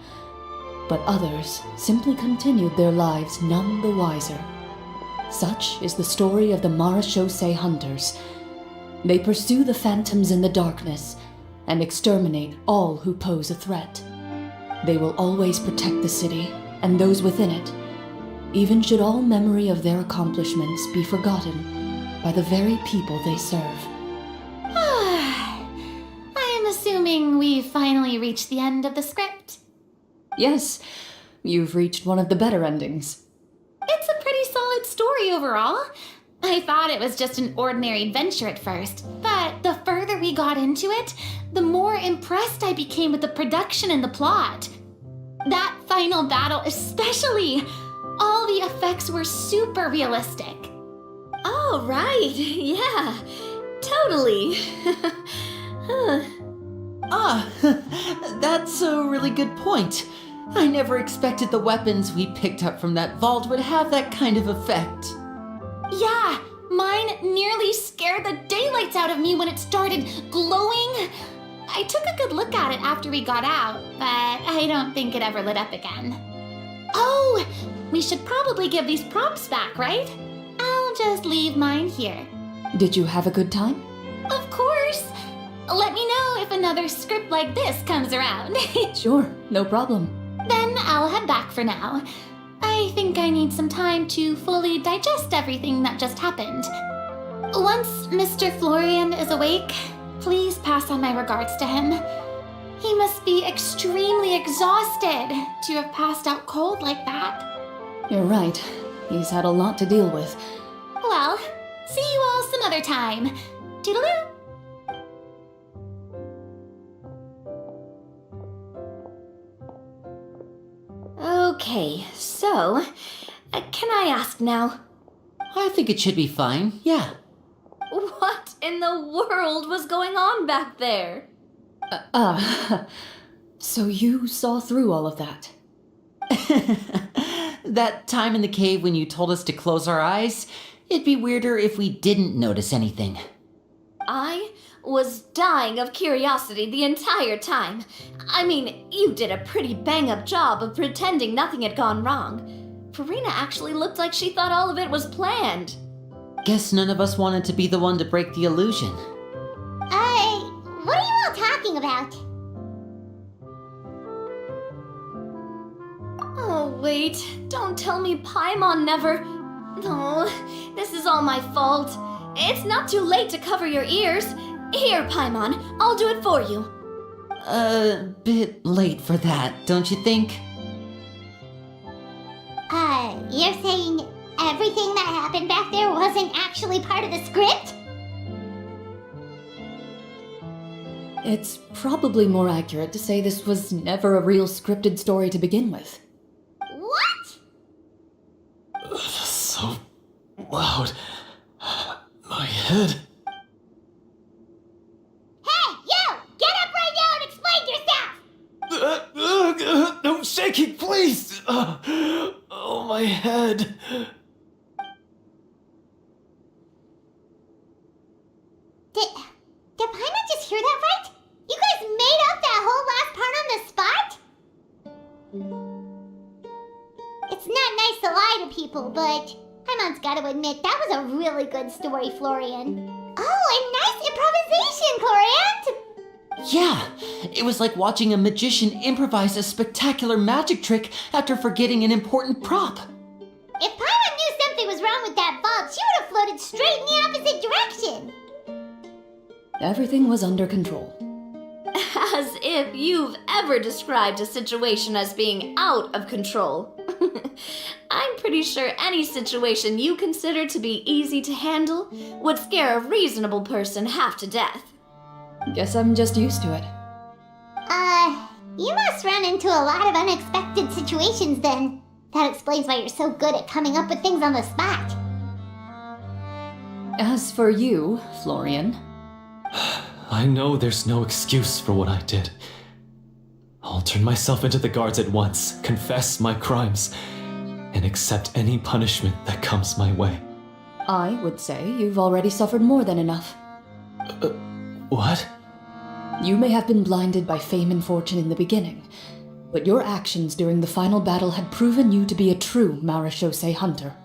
but others simply continued their lives none the wiser. Such is the story of the Marechaussee Hunters. They pursue the phantoms in the darkness and exterminate all who pose a threat. They will always protect the city and those within it, even should all memory of their accomplishments be forgotten by the very people they serve. I am assuming we've finally reached the end of the script. Yes, you've reached one of the better endings. It's a pretty solid story overall. I thought it was just an ordinary adventure at first, but the further we got into it, the more impressed I became with the production and the plot. That final battle especially. All the effects were super realistic. Oh, right. Yeah, totally. That's a really good point. I never expected the weapons we picked up from that vault would have that kind of effect. Yeah, mine nearly scared the daylights out of me when it started glowing. I took a good look at it after we got out, but I don't think it ever lit up again. Oh, we should probably give these props back, right? I'll just leave mine here. Did you have a good time? Of course. Let me know if another script like this comes around. Sure, no problem. Then I'll head back for now. I think I need some time to fully digest everything that just happened. Once Mr. Florian is awake, please pass on my regards to him. He must be extremely exhausted to have passed out cold like that. You're right. He's had a lot to deal with. Well, see you all some other time. Toodaloo! Okay, so, can I ask now? I think it should be fine, yeah. What in the world was going on back there? So you saw through all of that? That time in the cave when you told us to close our eyes, it'd be weirder if we didn't notice anything. I was dying of curiosity the entire time. I mean, you did a pretty bang-up job of pretending nothing had gone wrong. Farina actually looked like she thought all of it was planned. Guess none of us wanted to be the one to break the illusion. What are you all talking about? Oh, wait. Don't tell me Paimon never... No, this is all my fault. It's not too late to cover your ears. Here, Paimon, I'll do it for you. A bit late for that, don't you think? You're saying everything that happened back there wasn't actually part of the script? It's probably more accurate to say this was never a real scripted story to begin with. What? So loud. My head. Hey, you! Get up right now and explain yourself! No shaking, please! Oh, my head. Did Paimon just hear that right? You guys made up that whole last part on the spot? It's not nice to lie to people, but Paimon's gotta admit that was a really good story, Florian. Oh, and nice improvisation, Florian! Yeah, it was like watching a magician improvise a spectacular magic trick after forgetting an important prop. If Paimon knew something was wrong with that vault, she would have floated straight in the opposite direction. Everything was under control. As if you've ever described a situation as being out of control. I'm pretty sure any situation you consider to be easy to handle would scare a reasonable person half to death. Guess I'm just used to it. You must run into a lot of unexpected situations then. That explains why you're so good at coming up with things on the spot. As for you, Florian... I know there's no excuse for what I did. I'll turn myself into the guards at once, confess my crimes, and accept any punishment that comes my way. I would say you've already suffered more than enough. What? You may have been blinded by fame and fortune in the beginning, but your actions during the final battle had proven you to be a true Marechaussee hunter.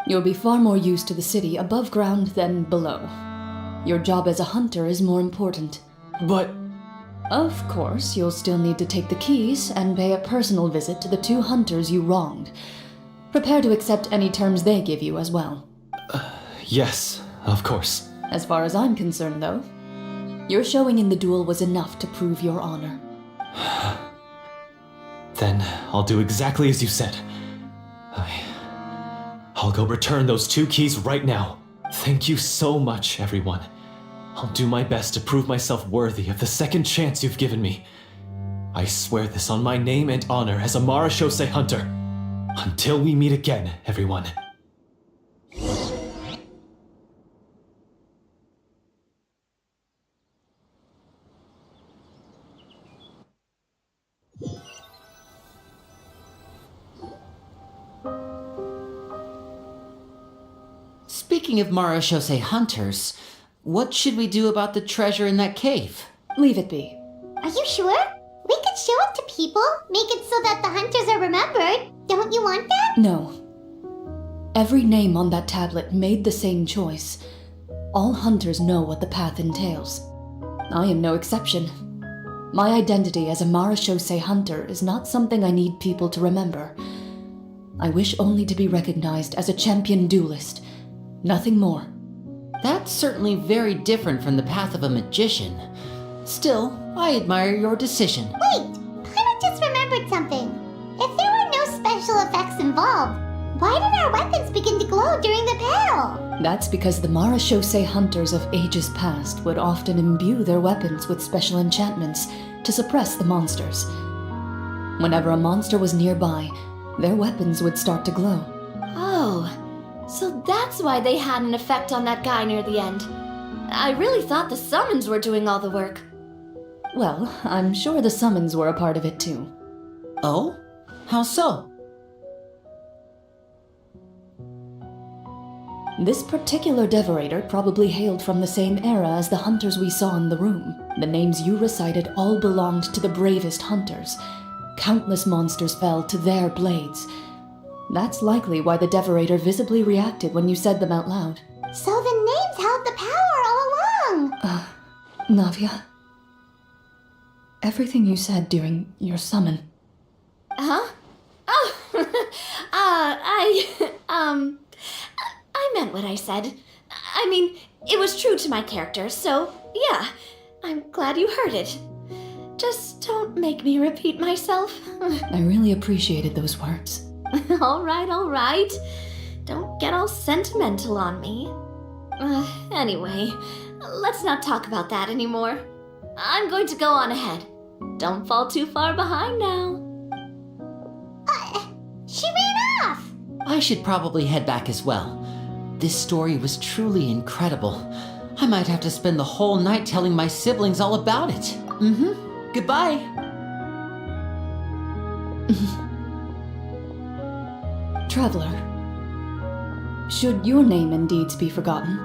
You'll be far more used to the city above ground than below. Your job as a hunter is more important. But Of course, you'll still need to take the keys and pay a personal visit to the 2 hunters you wronged. Prepare to accept any terms they give you as well. yes, of course. As far as I'm concerned, though, your showing in the duel was enough to prove your honor. Then I'll do exactly as you said. I'll go return those 2 keys right now. Thank you so much, everyone. I'll do my best to prove myself worthy of the second chance you've given me. I swear this on my name and honor as a Marashose hunter. Until we meet again, everyone. Speaking of Marashose hunters, what should we do about the treasure in that cave? Leave it be. Are you sure? We could show it to people, make it so that the hunters are remembered. Don't you want that? No. Every name on that tablet made the same choice. All hunters know what the path entails. I am no exception. My identity as a Marashose hunter is not something I need people to remember. I wish only to be recognized as a champion duelist. Nothing more. That's certainly very different from the path of a magician. Still, I admire your decision. Wait, I just remembered something. If there were no special effects involved, why did our weapons begin to glow during the battle? That's because the Marashose hunters of ages past would often imbue their weapons with special enchantments to suppress the monsters. Whenever a monster was nearby, their weapons would start to glow. Oh, so that's why they had an effect on that guy near the end. I really thought the summons were doing all the work. Well, I'm sure the summons were a part of it too. Oh? How so? This particular devorator probably hailed from the same era as the hunters we saw in the room. The names you recited all belonged to the bravest hunters. Countless monsters fell to their blades. That's likely why the devorator visibly reacted when you said them out loud. So the names held the power all along. Navia, everything you said during your summon. Huh? Oh, I meant what I said. I mean, it was true to my character, so yeah, I'm glad you heard it. Just don't make me repeat myself. I really appreciated those words. All right. Don't get all sentimental on me. Anyway, let's not talk about that anymore. I'm going to go on ahead. Don't fall too far behind now. She ran off. I should probably head back as well. This story was truly incredible. I might have to spend the whole night telling my siblings all about it. Goodbye. Traveler, should your name and deeds be forgotten,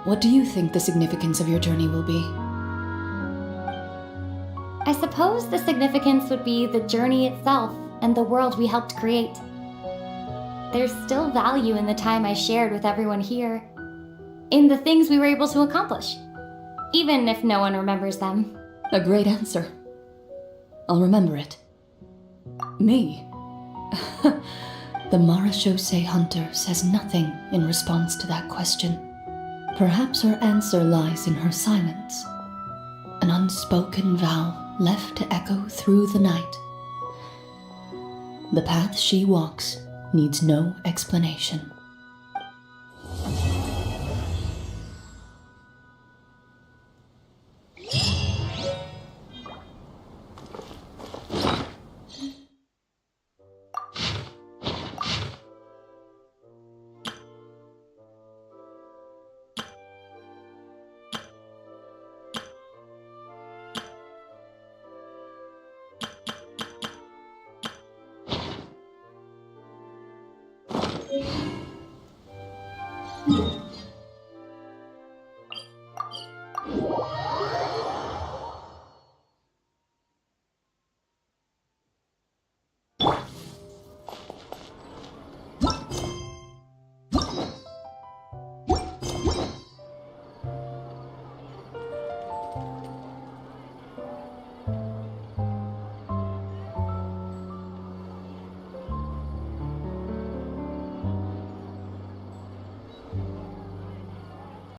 what do you think the significance of your journey will be? I suppose the significance would be the journey itself and the world we helped create. There's still value in the time I shared with everyone here, in the things we were able to accomplish, even if no one remembers them. A great answer. I'll remember it. Me? The Marashose hunter says nothing in response to that question. Perhaps her answer lies in her silence, an unspoken vow left to echo through the night. The path she walks needs no explanation. Bye.